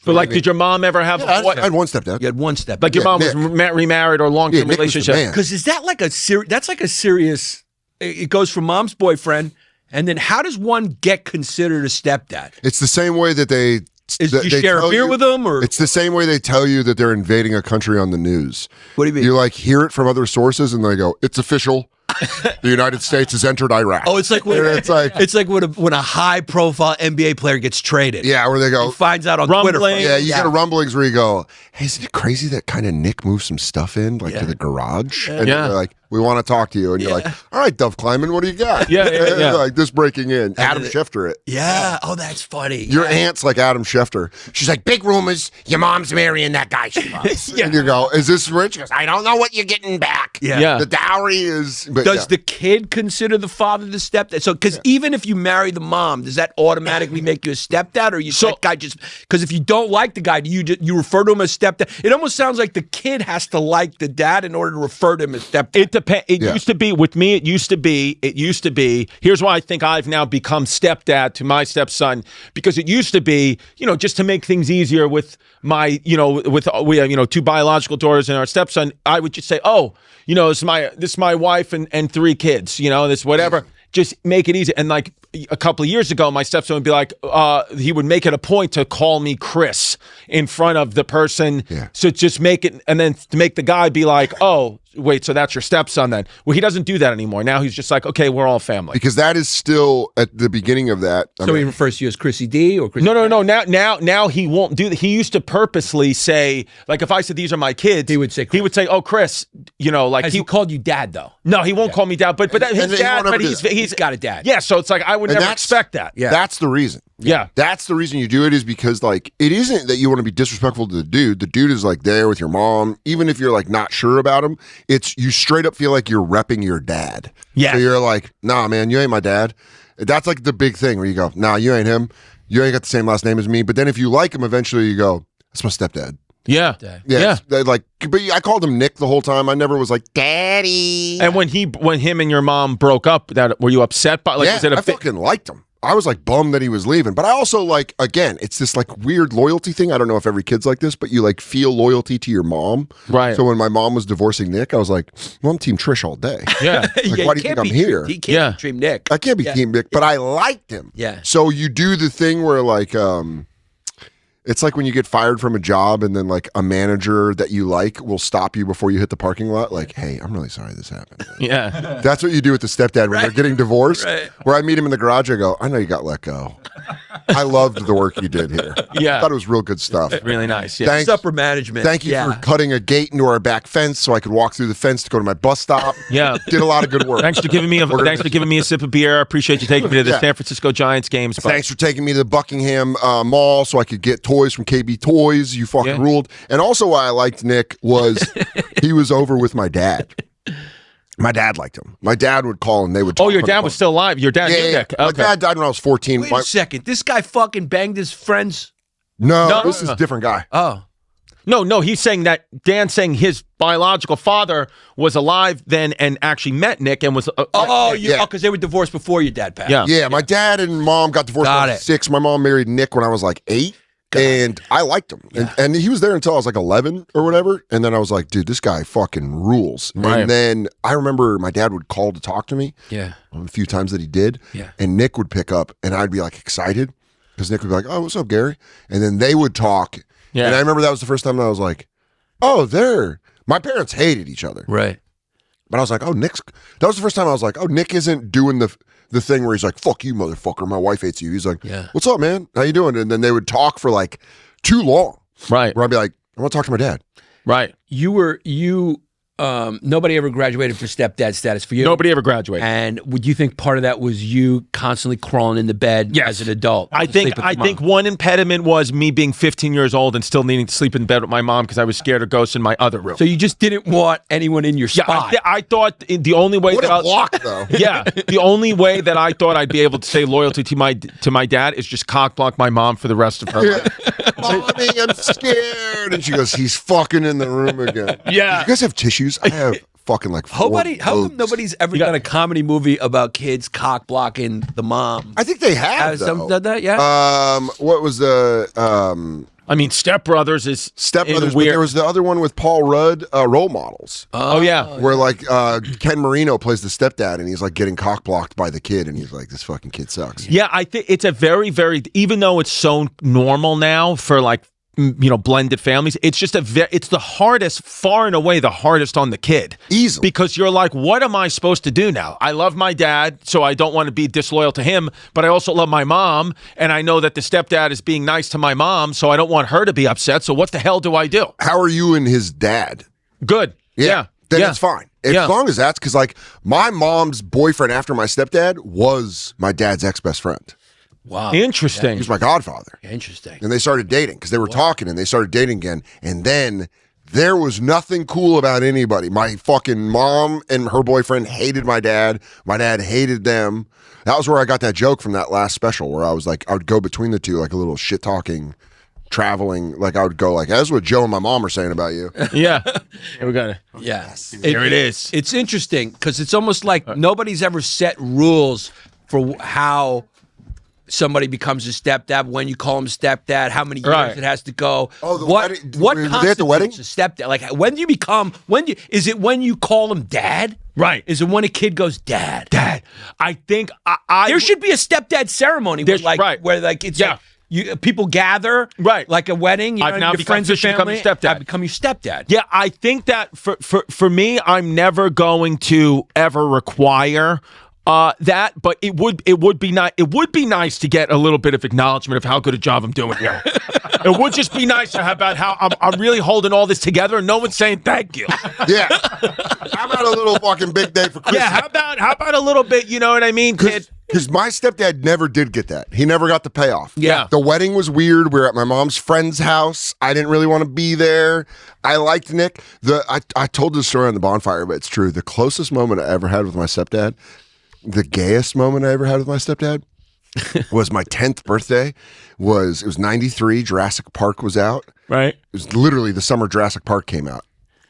But like, did your mom ever have? I had one stepdad. You had one stepdad. Like your mom was remarried or long-term Nick was the relationship. man. Because is that like that's like a serious? It goes from mom's boyfriend, and then how does one get considered a stepdad? It's the same way that they. Do you share a beer with them, or it's the same way they tell you that they're invading a country on the news. What do you mean? You like hear it from other sources, and they go, "It's official." The United States has entered Iraq. Oh, it's like when, it's like when a high-profile NBA player gets traded. yeah, where they go. He finds out on Rumbling. Twitter. Yeah, you get a rumblings where you go, hey, isn't it crazy that kind of Nick moved some stuff in, like to the garage? And Yeah. they're like, we want to talk to you. And you're like, all right, Dove Kleiman, what do you got? Yeah. Like this breaking in. Adam Schefter it. Yeah. Oh, that's funny. Your aunt's like Adam Schefter. She's like, big rumors, your mom's marrying that guy she loves. And you go, is this rich? She goes, I don't know what you're getting back. Yeah. The dowry is... But Does the kid consider the father the stepdad? So, because even if you marry the mom, does that automatically make you a stepdad, or you that guy just? Because if you don't like the guy, do you refer to him as stepdad? It almost sounds like the kid has to like the dad in order to refer to him as stepdad. It depends. It used to be with me. It used to be. Here's why I think I've now become stepdad to my stepson, because it used to be, just to make things easier with my, we have, two biological daughters and our stepson. I would just say, oh, this is my wife and 3 kids. This whatever. Just make it easy. And like a couple of years ago, my stepson would be like, he would make it a point to call me Chris in front of the person. Yeah. So just make it, and then to make the guy be like, oh, wait, so that's your stepson then. Well, he doesn't do that anymore. Now he's just like, okay, we're all family. Because that is still at the beginning of that. So he refers to you as Chrissy D or Chrissy No. Now he won't do that. He used to purposely say, like, if I said these are my kids, He would say, oh, Chris, like Has he called you dad though? No, he won't call me dad, but that, his And he dad, won't ever but do that. he's got a dad. Yeah, so it's like I would And never expect that. Yeah. That's the reason. Yeah. That's the reason you do it, is because like it isn't that you want to be disrespectful to the dude. The dude is like there with your mom, even if you're like not sure about him. It's you straight up feel like you're repping your dad. Yeah. So you're like, nah, man, you ain't my dad. That's like the big thing where you go, nah, you ain't him. You ain't got the same last name as me. But then if you like him, eventually you go, that's my stepdad. Yeah. Yeah. Like, but I called him Nick the whole time. I never was like, Daddy. And when him and your mom broke up, were you upset by? Like, Yeah, was it I fucking liked him. I was like bummed that he was leaving, but I also like, again, it's this like weird loyalty thing. I don't know if every kid's like this, but you like feel loyalty to your mom. Right. So when my mom was divorcing Nick, I was like, well, I'm Team Trish all day. Yeah. Like, why do you think I'm here? He can't be Team Nick. I can't be Team Nick, but I liked him. Yeah. So you do the thing where like, it's like when you get fired from a job and then like a manager that you like will stop you before you hit the parking lot. Like, hey, I'm really sorry this happened. Yeah. That's what you do with the stepdad when they're getting divorced. Right. Where I meet him in the garage, I go, I know you got let go. I loved the work you did here. Yeah. I thought it was real good stuff. Really nice. Yeah. Thanks. Upper management. Thank you for cutting a gate into our back fence so I could walk through the fence to go to my bus stop. Yeah. Did a lot of good work. Thanks for giving me a sip of beer. I appreciate you taking me to the Yeah. San Francisco Giants games. But Thanks for taking me to the Buckingham Mall so I could get toys from KB Toys. You fucking ruled. And also why I liked Nick was he was over with my dad. My dad liked him. My dad would call and they would talk. Oh, your dad was still alive. Your dad knew Nick. My Okay. dad died when I was 14. Wait a second. This guy fucking banged his friends. No, this is a different guy. Oh. No, he's saying that Dan's saying his biological father was alive then and actually met Nick and was. Because they were divorced before your dad passed. Yeah. Yeah, my dad and mom got divorced when I was 6. My mom married Nick when I was like 8. And I liked him. And he was there until I was like 11 or whatever. And then I was like, dude, this guy fucking rules. Right. And then I remember my dad would call to talk to me. Yeah. A few times that he did. Yeah. And Nick would pick up and I'd be like excited because Nick would be like, oh, what's up, Gary? And then they would talk. Yeah. And I remember that was the first time that I was like, oh, my parents hated each other. Right. But I was like, that was the first time I was like, oh, Nick isn't doing the thing where he's like, fuck you, motherfucker, my wife hates you. He's like, what's up, man? How you doing? And then they would talk for like too long. Right. Where I'd be like, I want to talk to my dad. Right. Nobody ever graduated for stepdad status for you. Nobody ever graduated. And would you think part of that was you constantly crawling in the bed as an adult? I think one impediment was me being 15 years old and still needing to sleep in bed with my mom because I was scared of ghosts in my other room. So you just didn't want anyone in your spot. I thought the only way What a block, though. Yeah, the only way that I thought I'd be able to stay loyal to my dad is just cock block my mom for the rest of her life. Mommy, I'm scared. And she goes, he's fucking in the room again. Yeah. You guys have tissues? I have fucking like 4 How come nobody's ever done a comedy movie about kids cock blocking the mom? I think they have, Some though. done that, yeah? What was the... I mean, Step Brothers is Step Brothers, but weird. there was the other one with Paul Rudd, Role Models. Oh yeah, Where like Ken Marino plays the stepdad and he's like getting cock blocked by the kid and he's like, this fucking kid sucks. Yeah, I think it's a very, very, even though it's so normal now for like blended families. It's just it's the hardest, far and away the hardest on the kid. Easily. Because you're like, what am I supposed to do now? I love my dad, so I don't want to be disloyal to him, but I also love my mom, and I know that the stepdad is being nice to my mom, so I don't want her to be upset, so what the hell do I do? How are you and his dad? Good. Yeah. Then it's fine. As long as that's, because like my mom's boyfriend after my stepdad was my dad's ex-best friend. Wow. Interesting. He was my godfather. Interesting. And they started dating because they were talking and they started dating again. And then there was nothing cool about anybody. My fucking mom and her boyfriend hated my dad. My dad hated them. That was where I got that joke from that last special where I was like, I would go between the two like a little shit talking, traveling. Like I would go like, that's what Joe and my mom are saying about you. Yeah. Here we got it. Yeah. There it is. It's interesting because it's almost like nobody's ever set rules for how somebody becomes a stepdad, when you call him stepdad, how many years it has to go. Oh, the what wedding. what Were they constitutes at the wedding? a stepdad? Like when do you become is it when you call him dad? Right. Is it when a kid goes dad? Dad. I think There should be a stepdad ceremony where it's like people gather like a wedding. You I've know, now your become friends and officially family. become your stepdad. I become your stepdad. Yeah, I think that for me, I'm never going to ever require that, but it would be nice to get a little bit of acknowledgement of how good a job I'm doing here. It would just be nice about how I'm really holding all this together and no one's saying thank you. Yeah. How about a little fucking big day for Christmas? Yeah, how about a little bit, you know what I mean, kid? Because my stepdad never did get that. He never got the payoff. Yeah. The wedding was weird. We were at my mom's friend's house. I didn't really want to be there. I liked Nick. I told this story on the bonfire, but it's true. The closest moment I ever had with my stepdad, the gayest moment I ever had with my stepdad, was my 10th birthday. It was 93. Jurassic Park was out. Right. It was literally the summer Jurassic Park came out.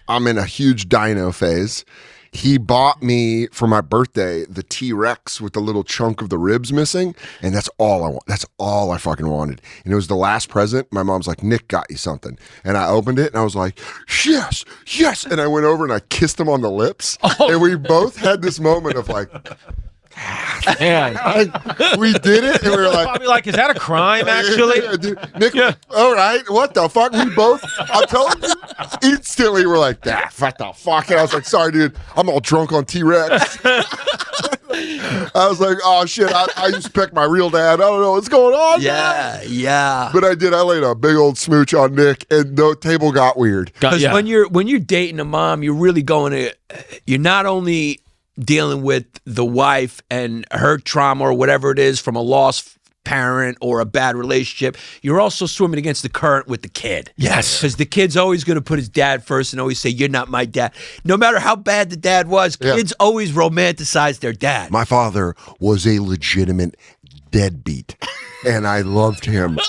I'm in a huge dino phase. He bought me for my birthday the T-Rex with the little chunk of the ribs missing, and that's all I want. That's all I fucking wanted. And it was the last present. My mom's like, Nick got you something. And I opened it, and I was like, yes, yes. And I went over and I kissed him on the lips. And we both had this moment of like, Man. we did it, and we were like, Probably like, is that a crime, actually? Yeah, dude. Nick, all right, what the fuck? We both, I'm telling you, instantly we're like, what the fuck? And I was like, sorry, dude, I'm all drunk on T-Rex. I was like, oh shit, I used to pick my real dad. I don't know what's going on. Yeah, yeah. But I did. I laid a big old smooch on Nick, and the table got weird. Because when you're dating a mom, you're really you're not only dealing with the wife and her trauma or whatever it is from a lost parent or a bad relationship, you're also swimming against the current with the kid. Yes. Because the kid's always going to put his dad first and always say, you're not my dad. No matter how bad the dad was, kids always romanticize their dad. My father was a legitimate deadbeat, and I loved him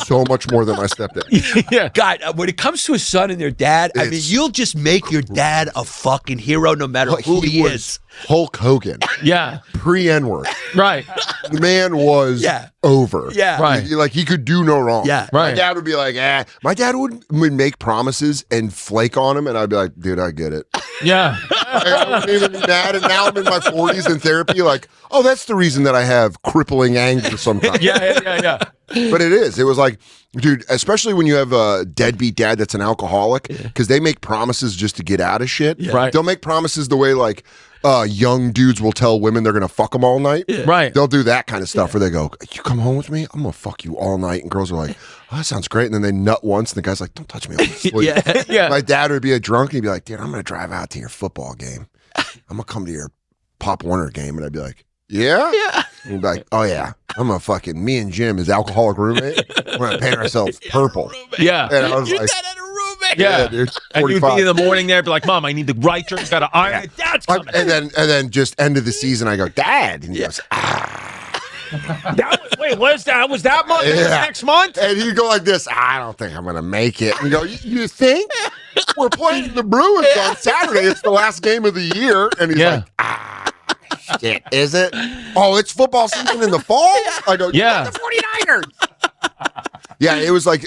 so much more than my stepdad. Yeah. God, when it comes to a son and their dad, I mean, you'll just make your dad a fucking hero no matter who he is. Hulk Hogan. Yeah. Pre-N-word. Right. The man was over. Yeah. Right. He could do no wrong. Yeah. Right. My dad would be like, My dad would make promises and flake on him, and I'd be like, dude, I get it. Yeah. I wouldn't even be mad, and now I'm in my 40s in therapy, like, oh, that's the reason that I have crippling anger sometimes. Yeah. But it was like, dude, especially when you have a deadbeat dad that's an alcoholic, because they make promises just to get out of shit. Yeah. Right. They'll make promises the way like young dudes will tell women they're going to fuck them all night. Yeah. Right. They'll do that kind of stuff where they go, you come home with me, I'm going to fuck you all night. And girls are like, oh, that sounds great. And then they nut once, and the guy's like, don't touch me. I'm gonna sleep. Yeah. My dad would be a drunk, and he'd be like, dude, I'm going to drive out to your football game. I'm going to come to your Pop Warner game. And I'd be like, yeah? Yeah. And he'd be like, oh, yeah. I'm a fucking, me and Jim, his alcoholic roommate, we're going to paint ourselves purple. Yeah. And I was Your like, dad had a roommate. yeah, dude. And you'd 45. be in the morning there, be like, Mom, I need the right shirt. Got to iron it. Dad's coming. And then just end of the season, I go, Dad. And he goes, Wait, was that month? Yeah. Next month? And he'd go like this, I don't think I'm going to make it. And you go, you think? We're playing the Bruins on Saturday. It's the last game of the year. And he's like, shit, is it? Oh, it's football season in the fall? I go, Yeah. the 49ers. Yeah, it was like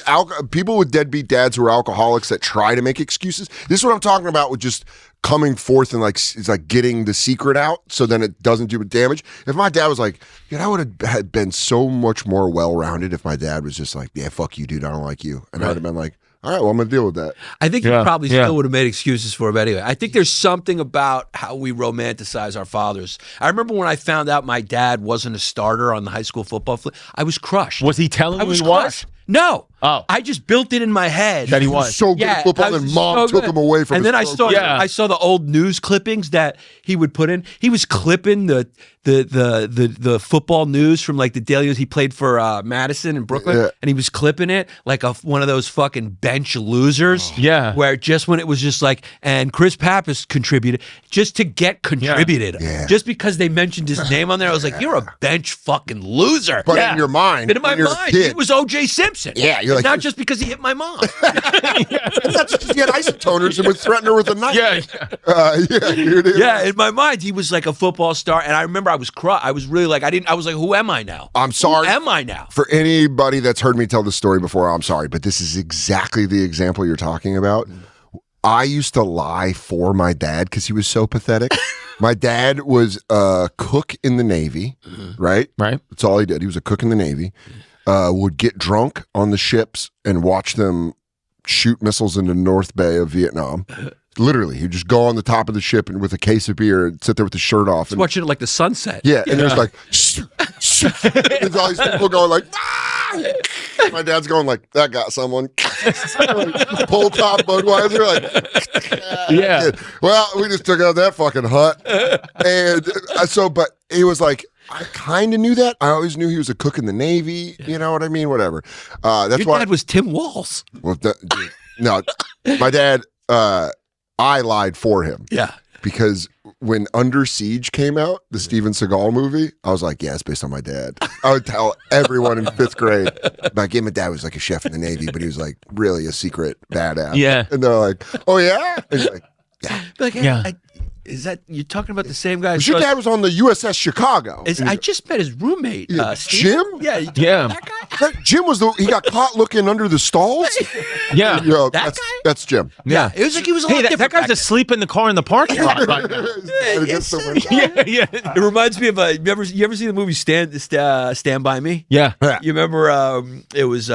people with deadbeat dads who are alcoholics that try to make excuses. This is what I'm talking about with just coming forth and it's like getting the secret out so then it doesn't do damage. If my dad was like, I would have been so much more well-rounded if my dad was just like, yeah, fuck you, dude, I don't like you. And I'd have been like, all right, well, I'm going to deal with that. I think you probably still would have made excuses for him anyway. I think there's something about how we romanticize our fathers. I remember when I found out my dad wasn't a starter on the high school football I was crushed. Was he telling you he crushed. was? No. Oh. I just built it in my head. That he was. So good at football, and mom took him away from And his then I program. saw the old news clippings that he would put in. He was clipping the football news from like the Daily News. He played for Madison in Brooklyn, and he was clipping it like one of those fucking bench losers. Yeah. Where just when it was just like, and Chris Pappas contributed, just to get contributed. Yeah. Just because they mentioned his name on there, I was like, you're a bench fucking loser. But in your mind, in my mind, it was O.J. Simpson. Yeah, you're like, not just because he hit my mom. And that's just because he had isotoners and would threaten her with a knife. Here it is. Yeah, in my mind, he was like a football star, and I remember I was I was really like, I was like, who am I now? I'm sorry. Who am I now? For anybody that's heard me tell this story before, I'm sorry, but this is exactly the example you're talking about. I used to lie for my dad because he was so pathetic. My dad was a cook in the Navy, right? Right. That's all he did. He was a cook in the Navy. Would get drunk on the ships and watch them shoot missiles in the North Bay of Vietnam. Literally, he'd just go on the top of the ship and with a case of beer and sit there with the shirt off. And watching it like the sunset. yeah, and there's like, there's all these people going like, ah! My dad's going like, that got someone. Pull top Budweiser, like, Yeah. Well, we just took out that fucking hut, and but it was like. I kind of knew that. I always knew he was a cook in the Navy. You know what I mean? Whatever. That's Your why. dad was Tim Walz. Well, dude, no, my dad. I lied for him. Yeah. Because when Under Siege came out, the Steven Seagal movie, I was like, yeah, it's based on my dad. I would tell everyone in 5th grade. Like, yeah, my dad was like a chef in the Navy, but he was like really a secret badass. Yeah. And they're like, oh yeah. And he's like, yeah. Like, is that you're talking about the same guy? Your dad was on the USS Chicago. I just met his roommate, Steve. Jim. Yeah. That guy. Jim was he got caught looking under the stalls. Yeah. That's Jim. Yeah. It was like he was a lot different. That guy's asleep in the car in the parking lot right now. Yeah. It reminds me of you ever see the movie Stand By Me? Yeah. You remember it was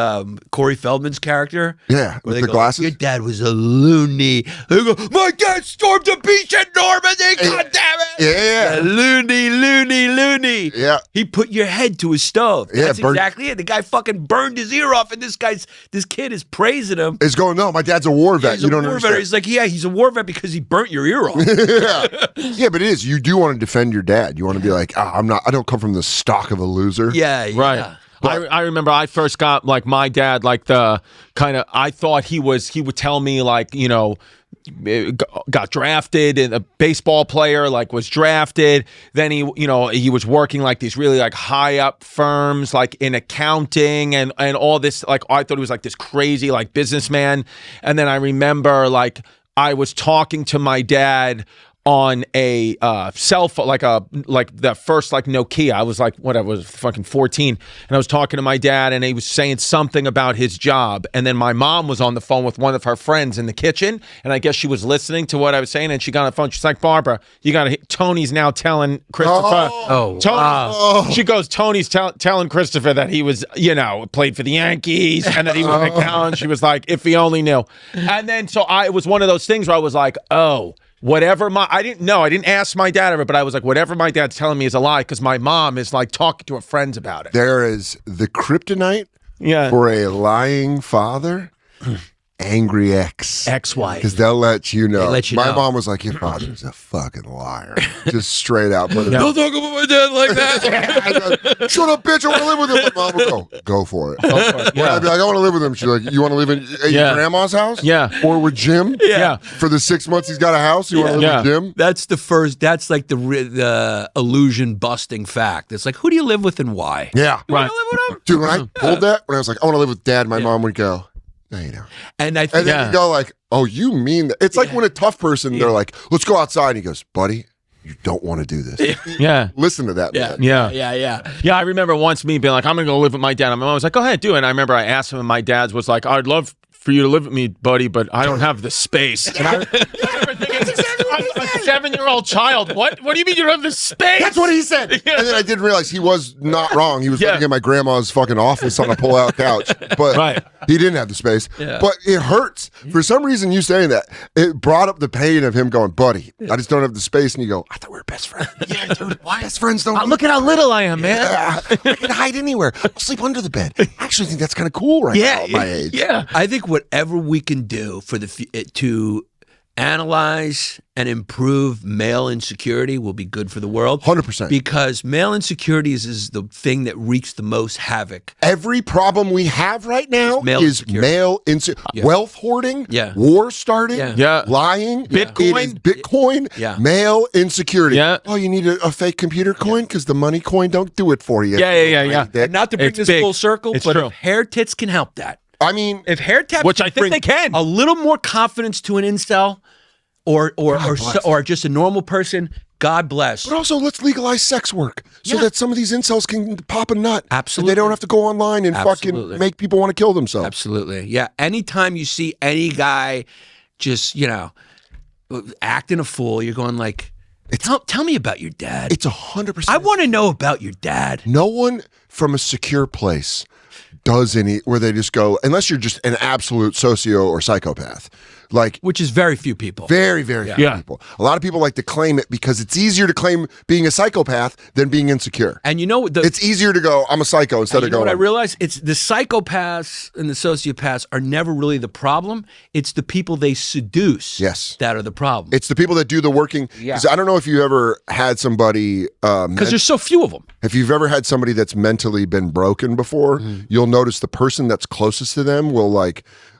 Corey Feldman's character? Yeah, with the glasses. Your dad was a loony. They go, my dad stormed the beach at Normandy. God damn it! Yeah. Loony. Yeah. He put your head to his stove. That's burnt- exactly it. The guy fucking burned his ear off, and this kid is praising him. He's going, no, my dad's a war vet. He's you a don't war understand. vet. He's like, yeah, he's a war vet because he burnt your ear off. Yeah, but it is. You do want to defend your dad. You want to be like, I don't come from the stock of a loser. Yeah. Right. I remember I first got like my dad, like the kind of, I thought he would tell me like, you know, got drafted and a baseball player like was drafted. Then he was working like these really like high up firms like in accounting and all this. Like I thought he was like this crazy like businessman. And then I remember like I was talking to my dad on a cell phone, like the first like Nokia. I was like, whatever, was fucking 14, and I was talking to my dad, and he was saying something about his job, and then my mom was on the phone with one of her friends in the kitchen, and I guess she was listening to what I was saying, and she got on the phone. She's like, Barbara, you got to. Tony's now telling Christopher. She goes, Tony's telling Christopher that he was, played for the Yankees, and that he was an accountant. She was like, if he only knew. And then so it was one of those things where I was like, oh. Whatever I didn't ask my dad ever, but I was like, whatever my dad's telling me is a lie because my mom is like talking to her friends about it. There is the kryptonite for a lying father. Angry ex-wife. Because they'll let you know. My mom was like, your father's a fucking liar. Just straight out. Don't talk about my dad like that. Shut up, bitch. I want to live with him. My mom would go for it. I'd be like, I want to live with him. She's like, you want to live in your grandma's house? Yeah. Or with Jim? Yeah. For the 6 months he's got a house, you want to live with Jim? That's like the illusion busting fact. It's like, who do you live with and why? Yeah. You want to live with him? Dude, when I pulled that, when I was like, I want to live with dad, my mom would go, no, you don't. And I think then you go like, oh, you mean that? It's like when a tough person, they're like, let's go outside. And he goes, buddy, you don't want to do this. Yeah. Listen to that, man. Yeah, I remember once me being like, I'm going to go live with my dad. And my mom was like, go ahead, do it. And I remember I asked him, and my dad's was like, I'd love for you to live with me, buddy, but I don't have the space. And I remember thinking, I'm a 7-year-old child. What do you mean you don't have the space? That's what he said. And then I didn't realize he was not wrong. He was living in my grandma's fucking office on a pull-out couch. But he didn't have the space. Yeah. But it hurts. For some reason, you saying that, it brought up the pain of him going, buddy, I just don't have the space. And you go, I thought we were best friends. Yeah, dude. Why? Best friends don't. Look at how little I am, man. I can hide anywhere. I'll sleep under the bed. I actually think that's kind of cool now at my age. Yeah. I think whatever we can do for to analyze and improve male insecurity will be good for the world. 100%. Because male insecurity is the thing that wreaks the most havoc. Every problem we have right now is male insecurity. Wealth hoarding, war starting, lying, Bitcoin, male insecurity. Yeah. Oh, you need a fake computer coin? Because the money coin don't do it for you. Yeah. And not to bring this full circle, but if hair tits can help that. I mean, if hair tats, which I think they can, a little more confidence to an incel, or just a normal person. God bless. But also, let's legalize sex work so that some of these incels can pop a nut. Absolutely, and they don't have to go online and fucking make people want to kill themselves. Absolutely, yeah. Anytime you see any guy just acting a fool, you're going like, tell me about your dad. It's 100%. I want to know about your dad. No one from a secure place does any where they just go, unless you're just an absolute socio or psychopath, which is very few people. Very, very few people. A lot of people like to claim it because it's easier to claim being a psychopath than being insecure. And you know, it's easier to go, I'm a psycho instead of going. What I realize, it's the psychopaths and the sociopaths are never really the problem. It's the people they seduce. Yes, that are the problem. It's the people that do the working. Yeah. I don't know if you ever had somebody because there's so few of them. If you've ever had somebody that's mentally been broken before, you'll notice the person that's closest to them will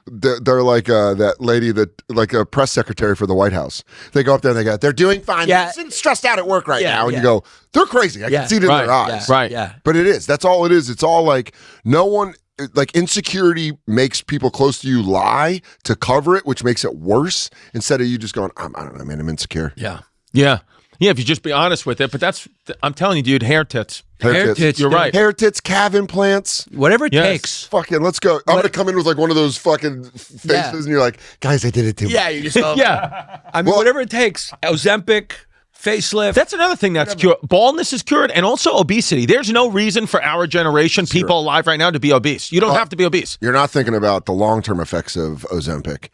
they're like that lady that like a press secretary for the White House. They go up there and they go, they're doing fine. They're stressed out at work right now. And you go, they're crazy. I can see it in their eyes. Yeah. But it is. That's all it is. It's all like no one, like insecurity makes people close to you lie to cover it, which makes it worse instead of you just going, I don't know, man, I'm insecure. Yeah. Yeah, if you just be honest with it. But I'm telling you, dude, hair tits. Hair tits. You're right. Hair tits, calf implants. Whatever it takes. Fucking, let's go. I'm going to come in with like one of those fucking faces and you're like, guys, I did it too. Yeah, you just I mean, whatever it takes. Ozempic, facelift. That's another thing that's cured. Baldness is cured, and also obesity. There's no reason for our generation, people alive right now, to be obese. You don't have to be obese. You're not thinking about the long-term effects of Ozempic.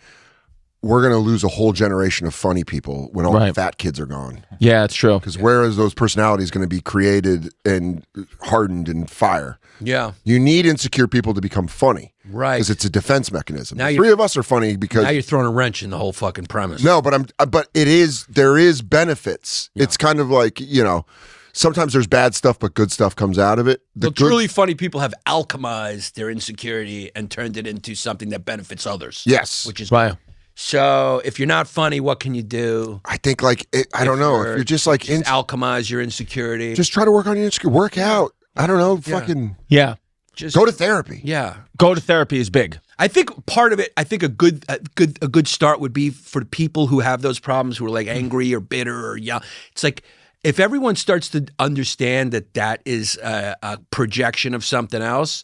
We're going to lose a whole generation of funny people when all the fat kids are gone. Yeah, it's true. Because where is those personalities going to be created and hardened in fire? Yeah. You need insecure people to become funny. Right. Because it's a defense mechanism. Now three of us are funny because... Now you're throwing a wrench in the whole fucking premise. No, but there is benefits. Yeah. It's kind of like, sometimes there's bad stuff, but good stuff comes out of it. Truly funny people have alchemized their insecurity and turned it into something that benefits others. Yes. Which is right. So if you're not funny, what can you do? I think I don't know. If you're just like... alchemize your insecurity. Just try to work on your insecurity. Work out. I don't know. Fucking... Yeah. Just go to therapy. Yeah. Go to therapy is big. I think part of it, a good start would be for people who have those problems, who are like angry or bitter or it's like, if everyone starts to understand that is a projection of something else,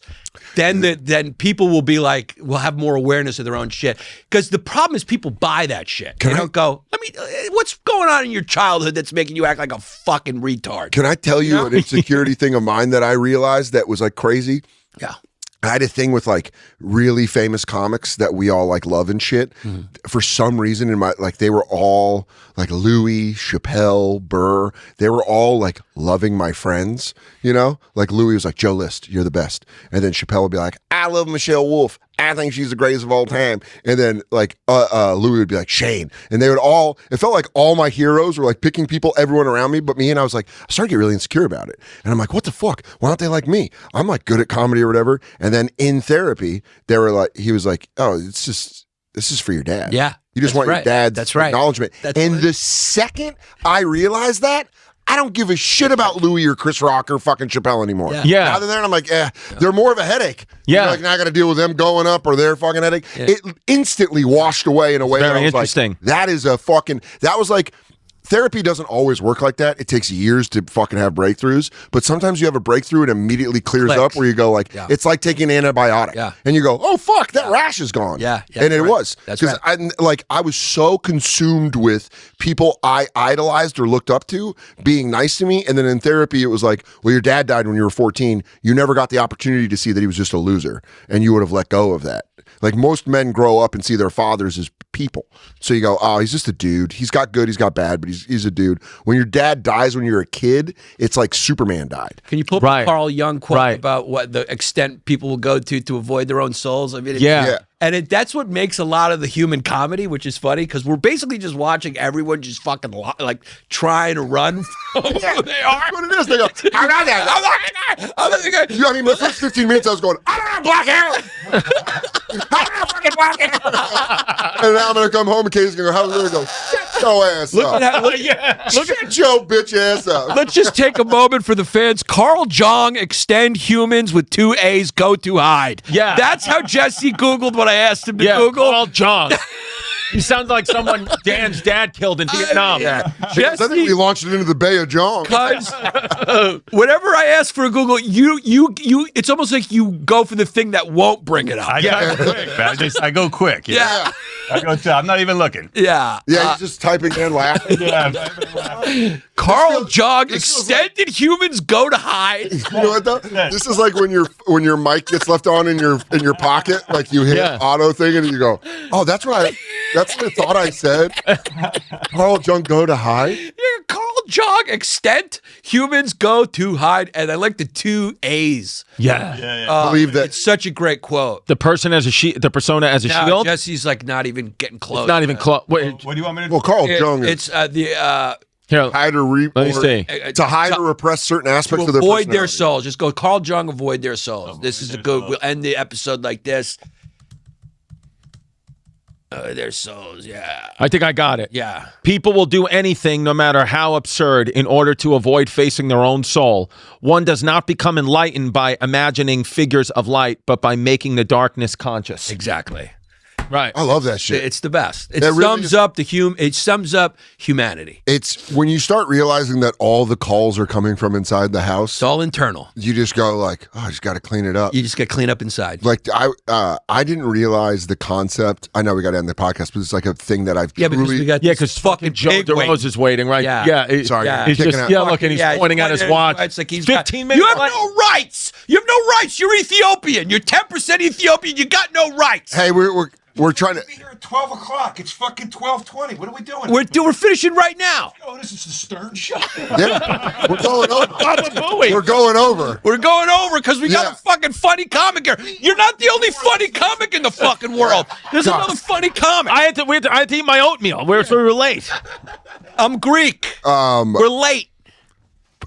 then people will be like, will have more awareness of their own shit. Because the problem is people buy that shit. They don't go, what's going on in your childhood that's making you act like a fucking retard? Can I tell you an insecurity thing of mine that I realized that was like crazy? Yeah. I had a thing with like really famous comics that we all like love and shit. For some reason in they were all like Louis, Chappelle, Burr. They were all like loving my friends, Like Louis was like, Joe List, you're the best. And then Chappelle would be like, I love Michelle Wolf. I think she's the greatest of all time. And then like Louis would be like, Shane. And they would all, it felt like all my heroes were like picking everyone around me but me. And I was like, I started to get really insecure about it. And I'm like, what the fuck? Why don't they like me? I'm like good at comedy or whatever. And then in therapy, he was like, oh, this is for your dad. Yeah. You just want your dad's acknowledgement. The second I realized that, I don't give a shit about Louis or Chris Rock or fucking Chappelle anymore. Yeah. Now they're there, and I'm like, they're more of a headache. Yeah. Like, now I got to deal with them going up or their fucking headache. Yeah. It instantly washed away in a way that I was interesting. like, that was like therapy doesn't always work like that. It takes years to fucking have breakthroughs, but sometimes you have a breakthrough and immediately clears up where you go like, it's like taking an antibiotic. And you go, oh, fuck, that rash is gone. And it was. That's right. I was so consumed with people I idolized or looked up to being nice to me. And then in therapy, it was like, well, your dad died when you were 14. You never got the opportunity to see that he was just a loser. And you would have let go of that. Like most men grow up and see their fathers as people. So you go, oh, he's just a dude. He's got good, he's got bad, but he's a dude. When your dad dies when you're a kid, it's like Superman died. Can you pull up a Carl Jung quote about what the extent people will go to avoid their own souls? I mean, and that's what makes a lot of the human comedy, which is funny because we're basically just watching everyone just fucking like trying to run from who they are. That's what it is. They go, I'm not that. I mean, my first 15 minutes, I was going, I don't have black hair. I don't have fucking black hair. And now I'm going to come home and Katie's going to go, how's it going to go? Shut your ass up. Shut your bitch ass up. Let's just take a moment for the fans. Carl Jung, extend humans with 2 A's, go to hide. Yeah. That's how Jesse Googled what I asked him to Google. Carl Jung. You sound like someone Dan's dad killed in Vietnam. Jesse, I think we launched it into the Bay of Jong. Because whenever I ask for a Google, you, it's almost like you go for the thing that won't bring it up. I go quick, man. I go quick. Yeah. I'm not even looking. Yeah, you're just typing and laughing. Carl Jung, extended humans go to hide. You know what though? This is like when your mic gets left on in your pocket, like you hit auto thing and you go, oh, that's what I thought I said. Carl Jung go to hide. Yeah, Carl Jung, extent humans go to hide, and I like the 2 A's. Believe that. It's such a great quote. The person as the persona as a shield. Jesse's like not even getting close. It's not even close. What do you want me to do? Well, Carl Jung is here, hide or let me see. To hide or repress certain aspects of their avoid their personality. souls. Just go Carl Jung, avoid their souls. This is a good. We'll end the episode like this. Their souls, I think I got it. Yeah. People will do anything, no matter how absurd, in order to avoid facing their own soul. One does not become enlightened by imagining figures of light, but by making the darkness conscious. Exactly. Right. I love that shit. It's the best. It really sums up humanity. It's when you start realizing that all the calls are coming from inside the house. It's all internal. You just go like, oh, I just got to clean it up. You just got to clean up inside. Like I didn't realize the concept. I know we got to end the podcast, but it's like a thing that I've because we got because fucking Joe DeRose is waiting, right? Sorry. He's just look, and he's pointing at his watch. It's like he's 15 minutes. You have no rights. You have no rights. You're Ethiopian. You're 10% Ethiopian. You got no rights. Hey, we're trying to be here at 12 o'clock. It's fucking 12:20. What are we doing? We're finishing right now. Oh, this is the Stern Show. Yeah, we're going over. We're going over. We're going over because we got a fucking funny comic here. You're not the only funny comic in the fucking world. There's another funny comic. I had to eat my oatmeal. We were late. I'm Greek. We're late.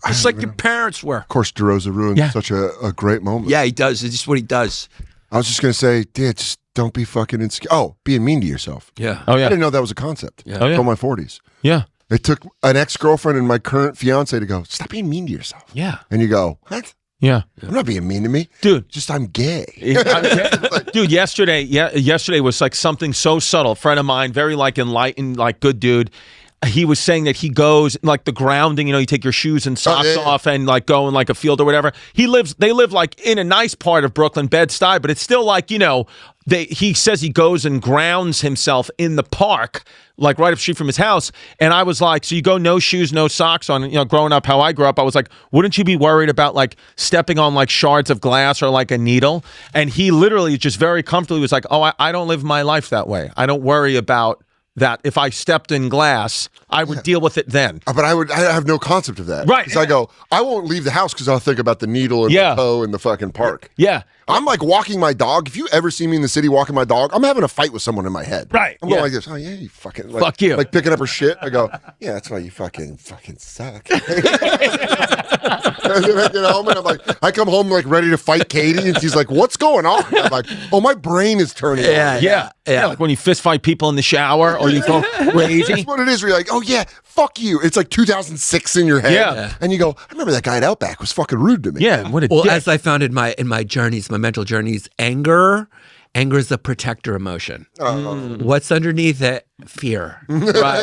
Just like your parents were. Of course, DeRosa ruined such a great moment. Yeah, he does. It's just what he does. I was just going to say, just don't be fucking insecure. Oh, being mean to yourself. Yeah. Oh, yeah. I didn't know that was a concept. Yeah. Oh, yeah. Until my 40s. Yeah. It took an ex-girlfriend and my current fiance to go, stop being mean to yourself. Yeah. And you go, what? Yeah. I'm not being mean to me. Dude. Just I'm gay. Dude, yesterday was like something so subtle. A friend of mine, very like enlightened, like good dude. He was saying that he goes like the grounding, you take your shoes and socks off and like go in like a field or whatever. They live like in a nice part of Brooklyn, Bed-Stuy, but it's still like, he says he goes and grounds himself in the park, like right up the street from his house. And I was like, so you go no shoes, no socks on, growing up how I grew up, I was like, wouldn't you be worried about like stepping on like shards of glass or like a needle? And he literally just very comfortably was like, oh, I don't live my life that way. I don't worry about that. If I stepped in glass, I would deal with it then. But I have no concept of that. Right. Because I go, I won't leave the house because I'll think about the needle and the toe in the fucking park. Yeah. I'm like walking my dog. If you ever see me in the city walking my dog, I'm having a fight with someone in my head. Right. I'm going like this. Oh, yeah, you fucking. Like, fuck you. Like picking up her shit. I go, yeah, that's why you fucking suck. And then I get home and I'm like, I come home like ready to fight Katie and she's like, what's going on? I'm like, oh, my brain is turning on. Yeah. Like when you fist fight people in the shower or you go crazy. That's what it is. Where you're like, oh, yeah, fuck you. It's like 2006 in your head. Yeah. And you go, I remember that guy at Outback was fucking rude to me. Yeah. What a Well, dick. as I found in my journeys, my mental journeys, anger Anger is the protector emotion. Oh. What's underneath it? Fear.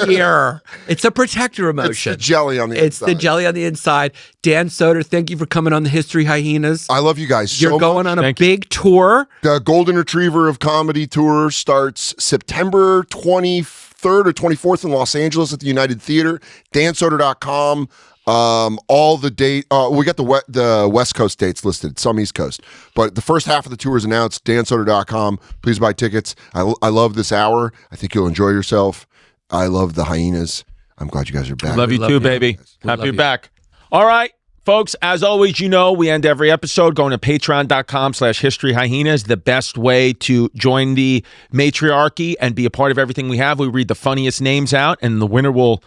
Fear. It's a protector emotion. It's the jelly on the inside. It's the jelly on the inside. Dan Soder, thank you for coming on the History Hyenas. I love you guys so You're going much. on a big tour. The Golden Retriever of Comedy Tour starts September 23rd or 24th in Los Angeles at the United Theater. DanSoder.com. All the date, we got the West Coast dates listed, some East Coast, but the first half of the tour is announced. DanSoder.com. Please buy tickets. I love this hour. I think you'll enjoy yourself. I love the Hyenas. I'm glad you guys are back. Love you too, baby. Happy you're back. All right, folks, as always, we end every episode going to patreon.com/historyhyenas. The best way to join the matriarchy and be a part of everything we have. We read the funniest names out, and the winner will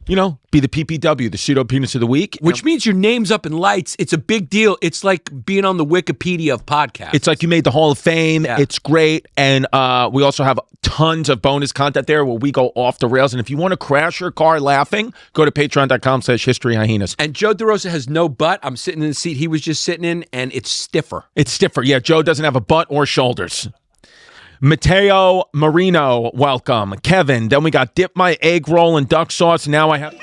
be the PPW, the pseudo penis of the week. Which means your name's up in lights. It's a big deal. It's like being on the Wikipedia of podcasts. It's like you made the Hall of Fame. Yeah. It's great. And we also have tons of bonus content there where we go off the rails. And if you want to crash your car laughing, go to patreon.com/historyhyenas. And Joe DeRosa has no butt. I'm sitting in the seat he was just sitting in, and it's stiffer. It's stiffer. Yeah, Joe doesn't have a butt or shoulders. Mateo Marino, welcome. Kevin, then we got dip my egg roll in duck sauce. Now I have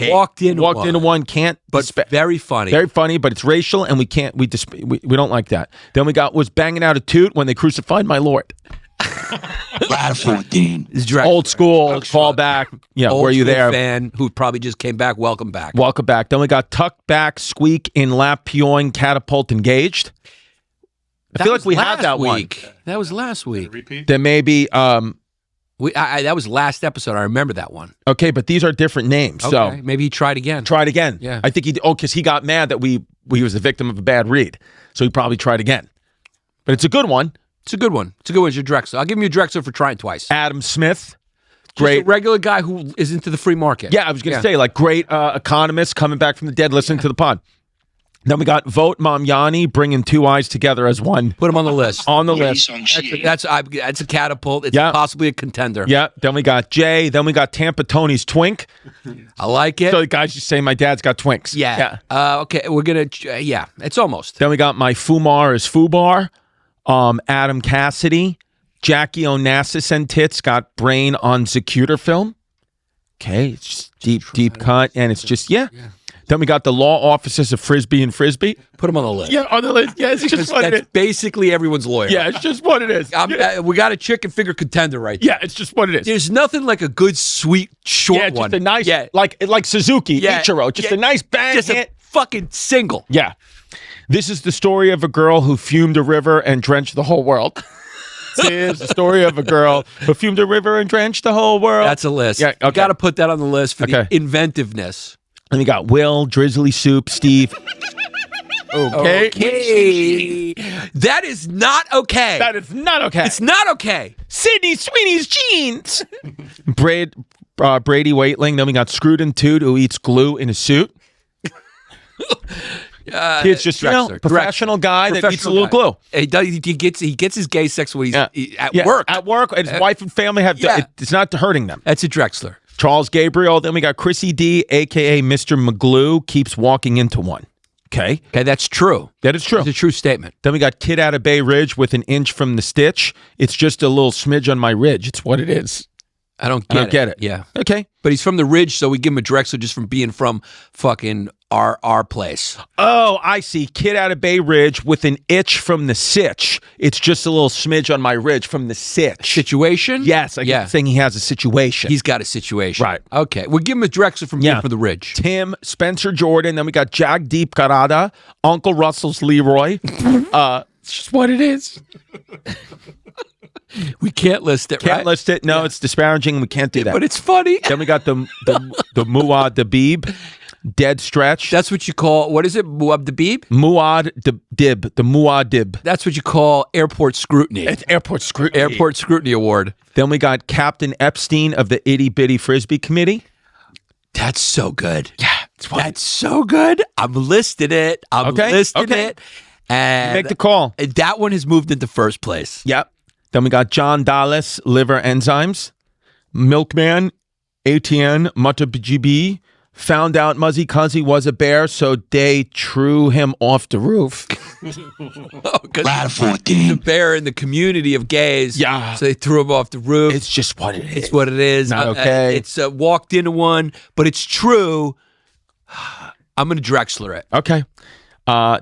walked into one. Can't, but very funny. Very funny, but it's racial, and we don't like that. Then we got was banging out a toot when they crucified my Lord. 14. Old school callback. Yeah, Old were you there? Fan who probably just came back. Welcome back. Welcome back. Then we got tuck back, squeak in lap, peoing, catapult, engaged. I feel like we had that week. one. That was last week. Repeat? Then maybe that was last episode. I remember that one. Okay, but these are different names. Okay, So maybe he tried again. Yeah. I think because he got mad that he was the victim of a bad read. So he probably tried again. But it's a good one. It's a good one. It's your Drexler. I'll give him your Drexler for trying twice. Adam Smith. Great. Great. A regular guy who is into the free market. Yeah, I was going to say, like, great economist coming back from the dead listening to the pod. Then we got Vote Mom Yanni, bringing two eyes together as one. Put him on the list. On the list. That's a catapult. It's possibly a contender. Yeah. Then we got Jay. Then we got Tampa Tony's twink. I like it. So the guys just say my dad's got twinks. Yeah. Okay, we're going to, it's almost. Then we got my Fumar is Fubar. Adam Cassidy. Jackie Onassis and Tits got Brain on Zacuter film. Okay. It's just deep cut. And it's just, yeah. Then we got the law offices of Frisbee and Frisbee. Put them on the list. Yeah, on the list. Yeah, it's just what it is. That's basically everyone's lawyer. Yeah, it's just what it is. We got a chicken finger contender right there. Yeah, it's just what it is. There's nothing like a good, sweet, short one. Just a nice, like Suzuki, Ichiro. Just a nice bang just hit. A fucking single. Yeah. This is the story of a girl who fumed a river and drenched the whole world. This is the story of a girl who fumed a river and drenched the whole world. That's a list. Yeah, okay. You got to put that on the list for the inventiveness. And we got Will, Drizzly Soup, Steve. Okay. That is not okay. That is not okay. It's not okay. Sydney Sweeney's jeans. Brady Waitling. Then we got Screwed and Toot, who eats glue in a suit. He's just professional guy that eats a little glue. He gets his gay sex when he's at work. At work, and his wife and family have. It's not hurting them. That's a Drexler. Charles Gabriel. Then we got Chrissy D, a.k.a. Mr. McGlue, keeps walking into one. Okay, that's true. That is true. It's a true statement. Then we got Kid out of Bay Ridge with an inch from the stitch. It's just a little smidge on my ridge. It's what it is. I don't get it. Yeah. Okay. But he's from the ridge, so we give him a Drexler just from being from fucking our place. Oh, I see. Kid out of Bay Ridge with an itch from the sitch. It's just a little smidge on my ridge from the sitch. Situation? Yes. Saying he has a situation. He's got a situation. Right. Okay. We'll give him a Drexler from being from the ridge. Tim, Spencer Jordan. Then we got Jagdeep Karada, Uncle Russell's Leroy. It's just what it is. We can't list it, Can't list it. No, it's disparaging. We can't do that. But it's funny. Then we got the Muad Dabib, Dead Stretch. That's what you call, what is it? Muad Dabib? Muad Dib, the Muad Dib. That's what you call airport scrutiny. It's airport scrutiny. Airport scrutiny award. Then we got Captain Epstein of the Itty Bitty Frisbee Committee. That's so good. Yeah. That's so good. I'm listing it. I'm listing it. And make the call. That one has moved into first place. Yep. Then we got John Dallas, liver enzymes. Milkman, ATN, Mutabijibi. Found out Muzzy Cuzzy was a bear, so they threw him off the roof. Because the bear in the community of gays. Yeah. So they threw him off the roof. It's just what it is. It's what it is. Not okay. It's walked into one, but it's true. I'm going to Drexler it. Okay.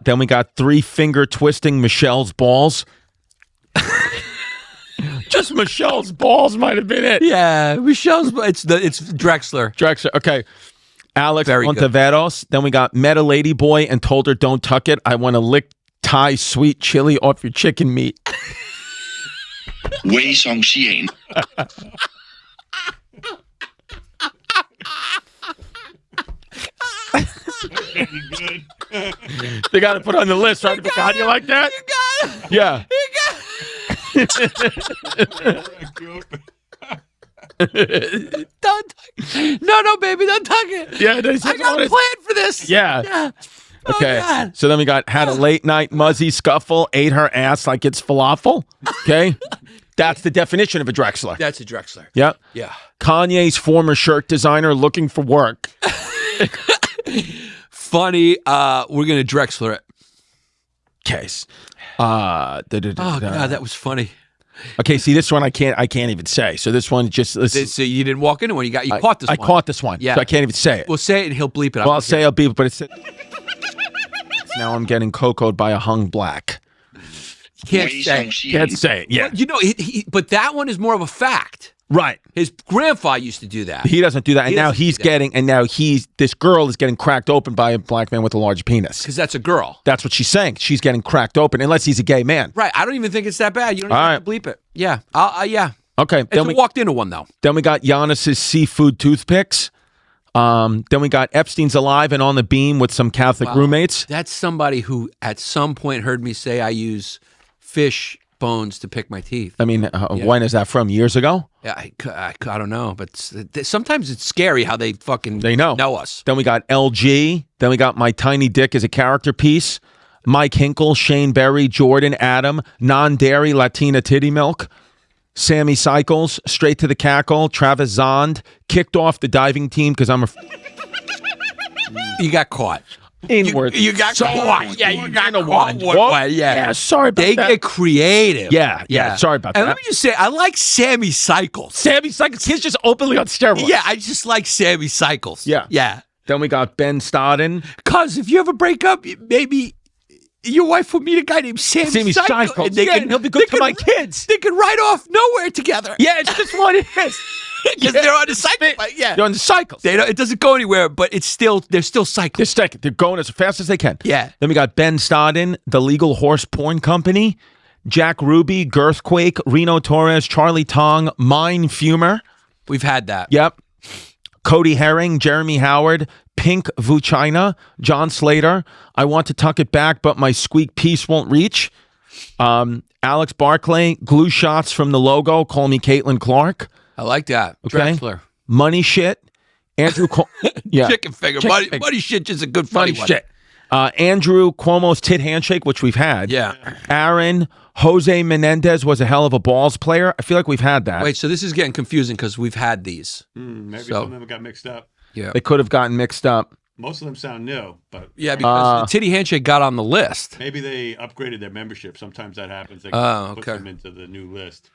Then we got 3-finger twisting Michelle's balls. Just Michelle's balls might have been it. Yeah, Michelle's. It's Drexler. Drexler. Okay. Alex Very good. Ontiveros. Then we got met a lady boy and told her don't tuck it. I want to lick Thai sweet chili off your chicken meat. Wei Song Xian. They got to put on the list, right? How do you like that? You got it. Yeah. Don't no, baby, don't tuck it. Yeah, I got a plan for this. Yeah. Oh, Okay. God. So then we had a late night muzzy scuffle, ate her ass like it's falafel. Okay. That's the definition of a Drexler. That's a Drexler. Yep. Yeah. Kanye's former shirt designer looking for work. Funny. We're gonna Drexler it. Case. Oh God, that was funny. Okay, see this one I can't even say. So this one just So you didn't walk into one. You caught this one. I caught this one. Yeah. So I can't even say it. Well, say it and he'll bleep it. Well, I'll say I'll be, but it's now I'm getting cocoed by a hung black. Can't Wei say. Song Xian. Can't say it. Yeah. You know, but that one is more of a fact. Right. His grandfather used to do that. He doesn't do that, and He now doesn't he's do that. getting, and now this girl is getting cracked open by a black man with a large penis. Because that's a girl. That's what she's saying. She's getting cracked open, unless he's a gay man. Right. I don't even think it's that bad. You don't even All have to bleep it. Yeah. Yeah. Okay. If we walked into one, though. Then we got Giannis's seafood toothpicks. Then we got Epstein's alive and on the beam with some Catholic roommates. That's somebody who at some point heard me say I use fish bones to pick my teeth. I mean, when is that from? Years ago? Yeah, I don't know, but sometimes it's scary how they fucking know us. Then we got LG. Then we got My Tiny Dick as a character piece. Mike Hinkle, Shane Berry, Jordan, Adam, non-dairy Latina titty milk. Sammy Cycles, Straight to the Cackle, Travis Zond, kicked off the diving team because I'm a... You got caught. Inward. You got caught. Yeah, you got caught. What? Yeah, sorry about they that. get creative. Yeah, sorry about and that. let me just say, I like Sammy Cycles. Sammy Cycles, he's just openly on steroids. Yeah, I just like Sammy Cycles. Yeah. Then we got Ben Stodden. Cause if you ever break up, maybe your wife will meet a guy named Sammy Cycles. And he'll be good to my kids. They could ride off nowhere together. Yeah, it's just what it is. Because they're on the cycle. Yeah. They're on the cycles. It doesn't go anywhere, but they're still cycling. They're going as fast as they can. Yeah. Then we got Ben Stodden, the legal horse porn company. Jack Ruby, Girthquake, Reno Torres, Charlie Tong, Mine Fumer. We've had that. Yep. Cody Herring, Jeremy Howard, Pink Vuchina, John Slater. I want to tuck it back, but my squeak piece won't reach. Alex Barclay, glue shots from the logo. Call me Caitlin Clark. I like that. Okay. Drexler. Money shit. Andrew. Yeah. Chicken finger. Money shit is a good funny Money one. shit. Andrew Cuomo's tit handshake, which we've had. Yeah. Aaron Jose Menendez was a hell of a balls player. I feel like we've had that. Wait, so this is getting confusing because we've had these. Maybe So- some of them got mixed up. Yeah. They could have gotten mixed up. Most of them sound new, but Yeah, because the titty handshake got on the list. maybe they upgraded their membership. Sometimes that happens. They Oh, put okay. them into the new list.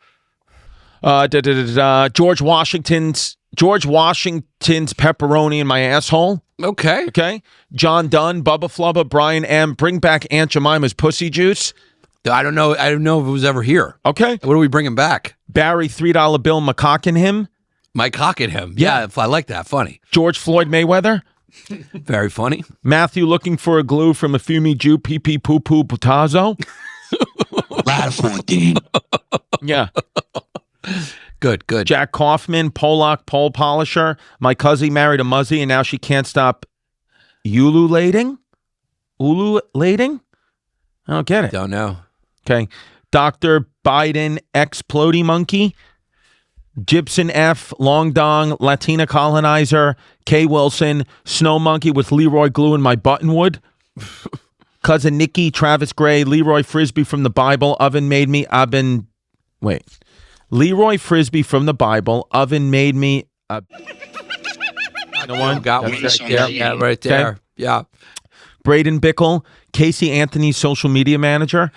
George Washington's pepperoni in my asshole. Okay. Okay. John Dunn, Bubba Flubba, Brian M. Bring back Aunt Jemima's pussy juice. I don't know if it was ever here. Okay. What are we bringing back? Barry $3 bill macaquing him. Mike Hockenham. Yeah, I like that. Funny. George Floyd Mayweather. Very funny. Matthew looking for a glue from a Fumi Jew pee pee poo poo putazo. Lafontaine. Yeah. Good. Jack Kaufman, Polak pole polisher. My cousin married a muzzy and now she can't stop ululating. Ululating? I don't get it. Don't know. Okay. Dr. Biden, Explodey Monkey. Gibson F, Long Dong, Latina Colonizer, K. Wilson, Snow Monkey with Leroy glue in my buttonwood. Cousin Nikki, Travis Gray, Leroy Frisbee from the Bible, Oven made me, Leroy Frisbee from the Bible, Oven made me. One got one right there. Yeah, right there. Okay. Yeah. Braden Bickle, Casey Anthony's social media manager.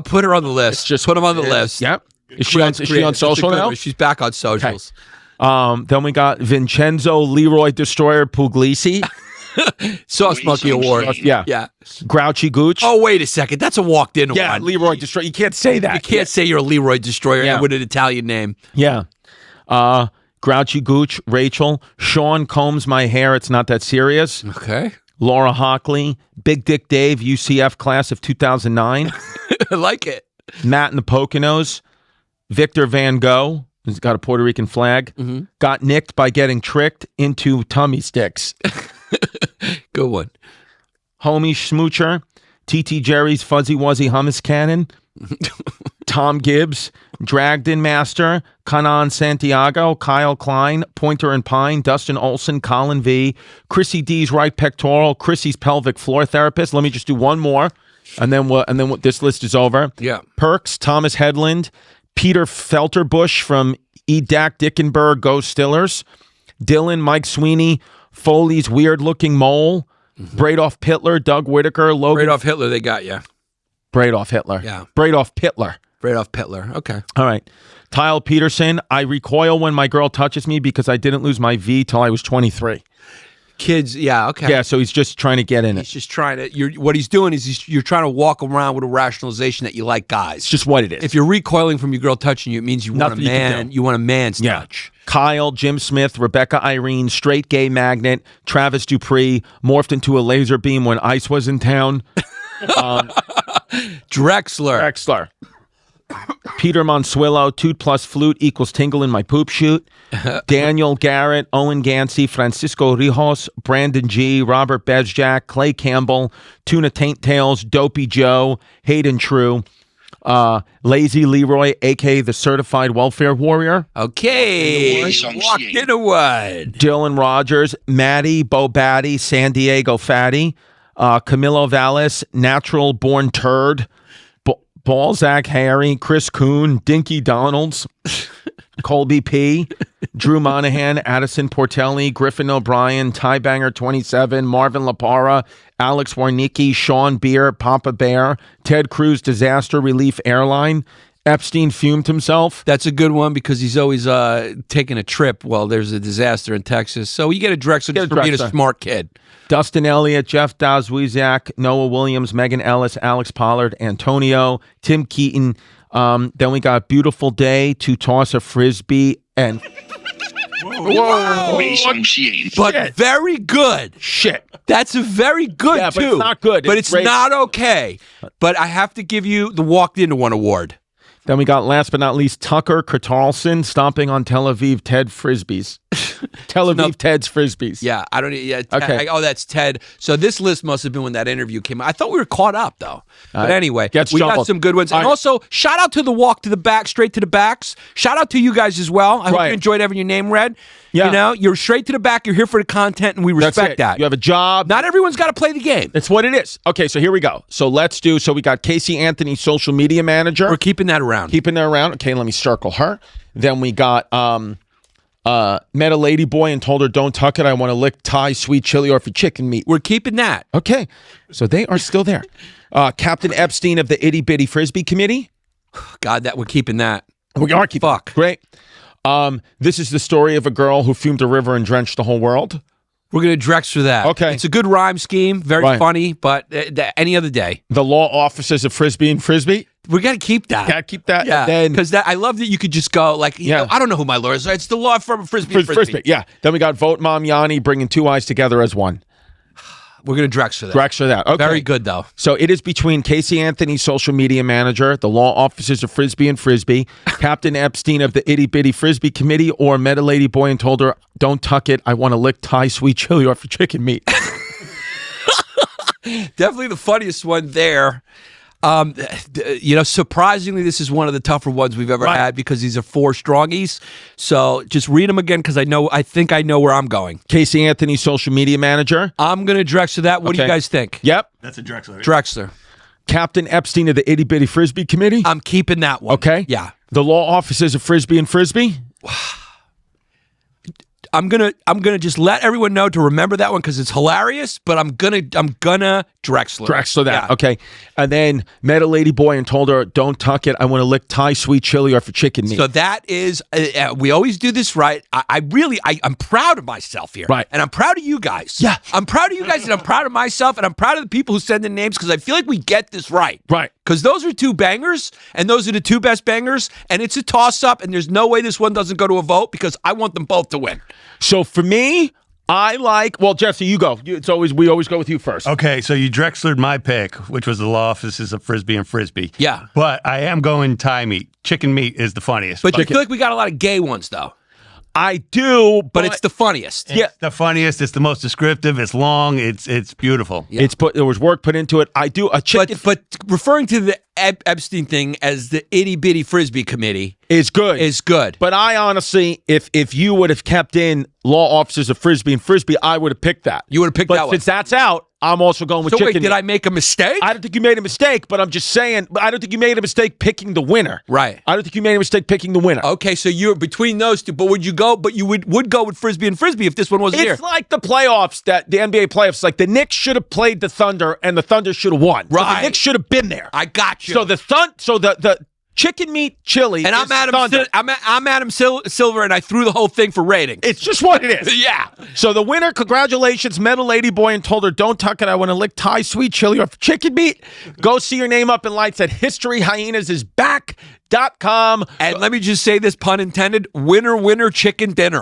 Put her on the list. Just put them on the list. Yep. Is she on social now? She's back on socials. Then we got Vincenzo Leroy Destroyer Puglisi. Sauce Monkey Award. Yeah. Grouchy Gooch. Oh, wait a second. That's a walked-in one. Leroy Destroyer. You can't say that. You can't say you're a Leroy Destroyer with an Italian name. Yeah. Grouchy Gooch, Rachel. Sean combs my hair. It's not that serious. Okay. Laura Hockley. Big Dick Dave, UCF class of 2009. I like it. Matt in the Poconos. Victor Van Gogh. He's got a Puerto Rican flag. Got nicked by getting tricked into tummy sticks. Good one. Homie Schmoocher, TT Jerry's Fuzzy Wuzzy Hummus Cannon, Tom Gibbs, Dragden Master, Kanan Santiago, Kyle Klein, Pointer and Pine, Dustin Olson, Colin V, Chrissy D's right pectoral, Chrissy's pelvic floor therapist. Let me just do one more, and then this list is over. Yeah. Perks, Thomas Headland, Peter Felterbush from Edak Dickenberg, Go Stillers, Dylan, Mike Sweeney, Foley's weird-looking mole, Bradoff Pitler, Doug Whitaker, Logan. Bradoff Hitler, they got you. Bradoff Hitler. Yeah. Bradoff Pitler. Bradoff Pitler. Okay. All right. Tyle Peterson, I recoil when my girl touches me because I didn't lose my V till I was 23. Kids, yeah, okay. Yeah, so he's just trying to get in He's it. just trying to. What he's doing is you're trying to walk around with a rationalization that you like guys. It's just what it is. If you're recoiling from your girl touching you, it means you want a Nothing you can man. do. You want a man's touch. Kyle, Jim Smith, Rebecca Irene, Straight Gay Magnet, Travis Dupree, morphed into a laser beam when Ice was in town. Drexler. Peter Monsuillo, Toot plus flute equals tingle in my poop shoot. Daniel Garrett, Owen Gansey, Francisco Rijos, Brandon G, Robert Bezjak, Clay Campbell, Tuna Taint Tails, Dopey Joe, Hayden True, Lazy Leroy, a.k.a. the Certified Welfare Warrior. Okay. Walked in a one. Dylan Rogers, Maddie, Bo Batty, San Diego Fatty, Camilo Vallis, Natural Born Turd, Balzac Harry, Chris Kuhn, Dinky Donalds, Colby P, Drew Monahan, Addison Portelli, Griffin O'Brien, Ty Banger 27, Marvin LaPara, Alex Warnicki, Sean Beer, Papa Bear, Ted Cruz, Disaster Relief Airline. Epstein fumed himself. That's a good one because he's always taking a trip while there's a disaster in Texas. So you get a Drexler just for being a smart kid. Dustin Elliott, Jeff Dazwiziak, Noah Williams, Megan Ellis, Alex Pollard, Antonio, Tim Keaton. Then we got Beautiful Day to toss a frisbee and But very good. shit. That's a very good Yeah, too. but it's not good. But It's it's great. not okay. But I have to give you the walked into one award. Then we got, last but not least, Tucker Carlson stomping on Tel Aviv Ted Frisbees. Tel Aviv Ted's Frisbees. Yeah, I don't. Yeah, Okay. oh, that's Ted. So this list must have been when that interview came out. I thought we were caught up though. But anyway, we got jumbled. some good ones. And also, shout out to the walk to the back, straight to the backs. Shout out to you guys as well. I hope you enjoyed having your name read. Yeah. You know, you're straight to the back. You're here for the content, and we That's respect it. that. You have a job. Not everyone's got to play the game. It's what it is. Okay, so here we go. So we got Casey Anthony, social media manager. We're keeping that around. Keeping that around. Okay, let me circle her. Then we got met a lady boy and told her, don't tuck it. I want to lick Thai sweet chili or for chicken meat. We're keeping that. Okay, so they are still there. Captain Epstein of the Itty Bitty Frisbee Committee. God, that we're keeping that. We are keeping. Fuck. Great. This is the story of a girl who fumed a river and drenched the whole world. We're going to Drexler that. Okay. It's a good rhyme scheme. Very funny, but any other day. The law offices of Frisbee and Frisbee. We got to keep that. Got to keep that. Yeah, Then because I love that you could just go like, you know, I don't know who my lawyer is. It's the law firm of Frisbee. Yeah. Then we got Vote Mom Yanni bringing two eyes together as one. We're going to Drexler that. Drexler that. Okay. Very good, though. So it is between Casey Anthony, social media manager, the law offices of Frisbee and Frisbee, Captain Epstein of the Itty Bitty Frisbee Committee, or met a lady boy and told her, don't tuck it. I want to lick Thai sweet chili or for chicken meat. Definitely the funniest one there. You know, surprisingly, this is one of the tougher ones we've ever had because these are four strongies. So just read them again because I think I know where I'm going. Casey Anthony, social media manager. I'm going to Drexler that. What do you guys think? Yep. That's a Drexler. Drexler. Captain Epstein of the Itty Bitty Frisbee Committee. I'm keeping that one. Okay. Yeah. The law offices of Frisbee and Frisbee. I'm gonna just let everyone know to remember that one because it's hilarious. But I'm gonna Drexler. Drexler that. Yeah. Okay. And then met a lady boy and told her, don't tuck it. I want to lick Thai sweet chili off for chicken meat. So that is, we always do this right. I'm proud of myself here. Right. And I'm proud of you guys. Yeah. I'm proud of you guys and I'm proud of myself and I'm proud of the people who send in names because I feel like we get this right. Right. Because those are two bangers and those are the two best bangers and it's a toss-up and there's no way this one doesn't go to a vote because I want them both to win. So for me, I like, well, Jesse, you go. We always go with you first. Okay, so you Drexlered my pick, which was the law offices of Frisbee and Frisbee. Yeah. But I am going Thai meat. Chicken meat is the funniest. But you feel like we got a lot of gay ones though. I do, But it's the funniest. It's the funniest. It's the most descriptive. It's long. It's beautiful. Yeah. There was work put into it. I do a chicken But referring to the Epstein thing as the itty bitty Frisbee committee is good. is good. But I honestly, if you would have kept in law officers of Frisbee and Frisbee, I would have picked that. You would have picked but that one. since that's out, I'm also going with So chicken wait, did meat. I make a mistake? I don't think you made a mistake, but I'm just saying, I don't think you made a mistake picking the winner. Right. I don't think you made a mistake picking the winner. Okay, so you're between those two, but would you go? But you would go with Frisbee and Frisbee if this one wasn't It's here. like the playoffs, the NBA playoffs. Like the Knicks should have played the Thunder, and the Thunder should have won. So Right. the Knicks should have been there. I got you. So the chicken meat chili. and is I'm Adam. Thunder. I'm Adam Silver, and I threw the whole thing for ratings. It's just what it is. Yeah. So the winner, congratulations, met a lady boy and told her, don't tuck it. I want to lick Thai sweet chili off chicken meat. Go see your name up in lights at historyhyenasisback.com. And let me just say this, pun intended: winner, winner, chicken dinner.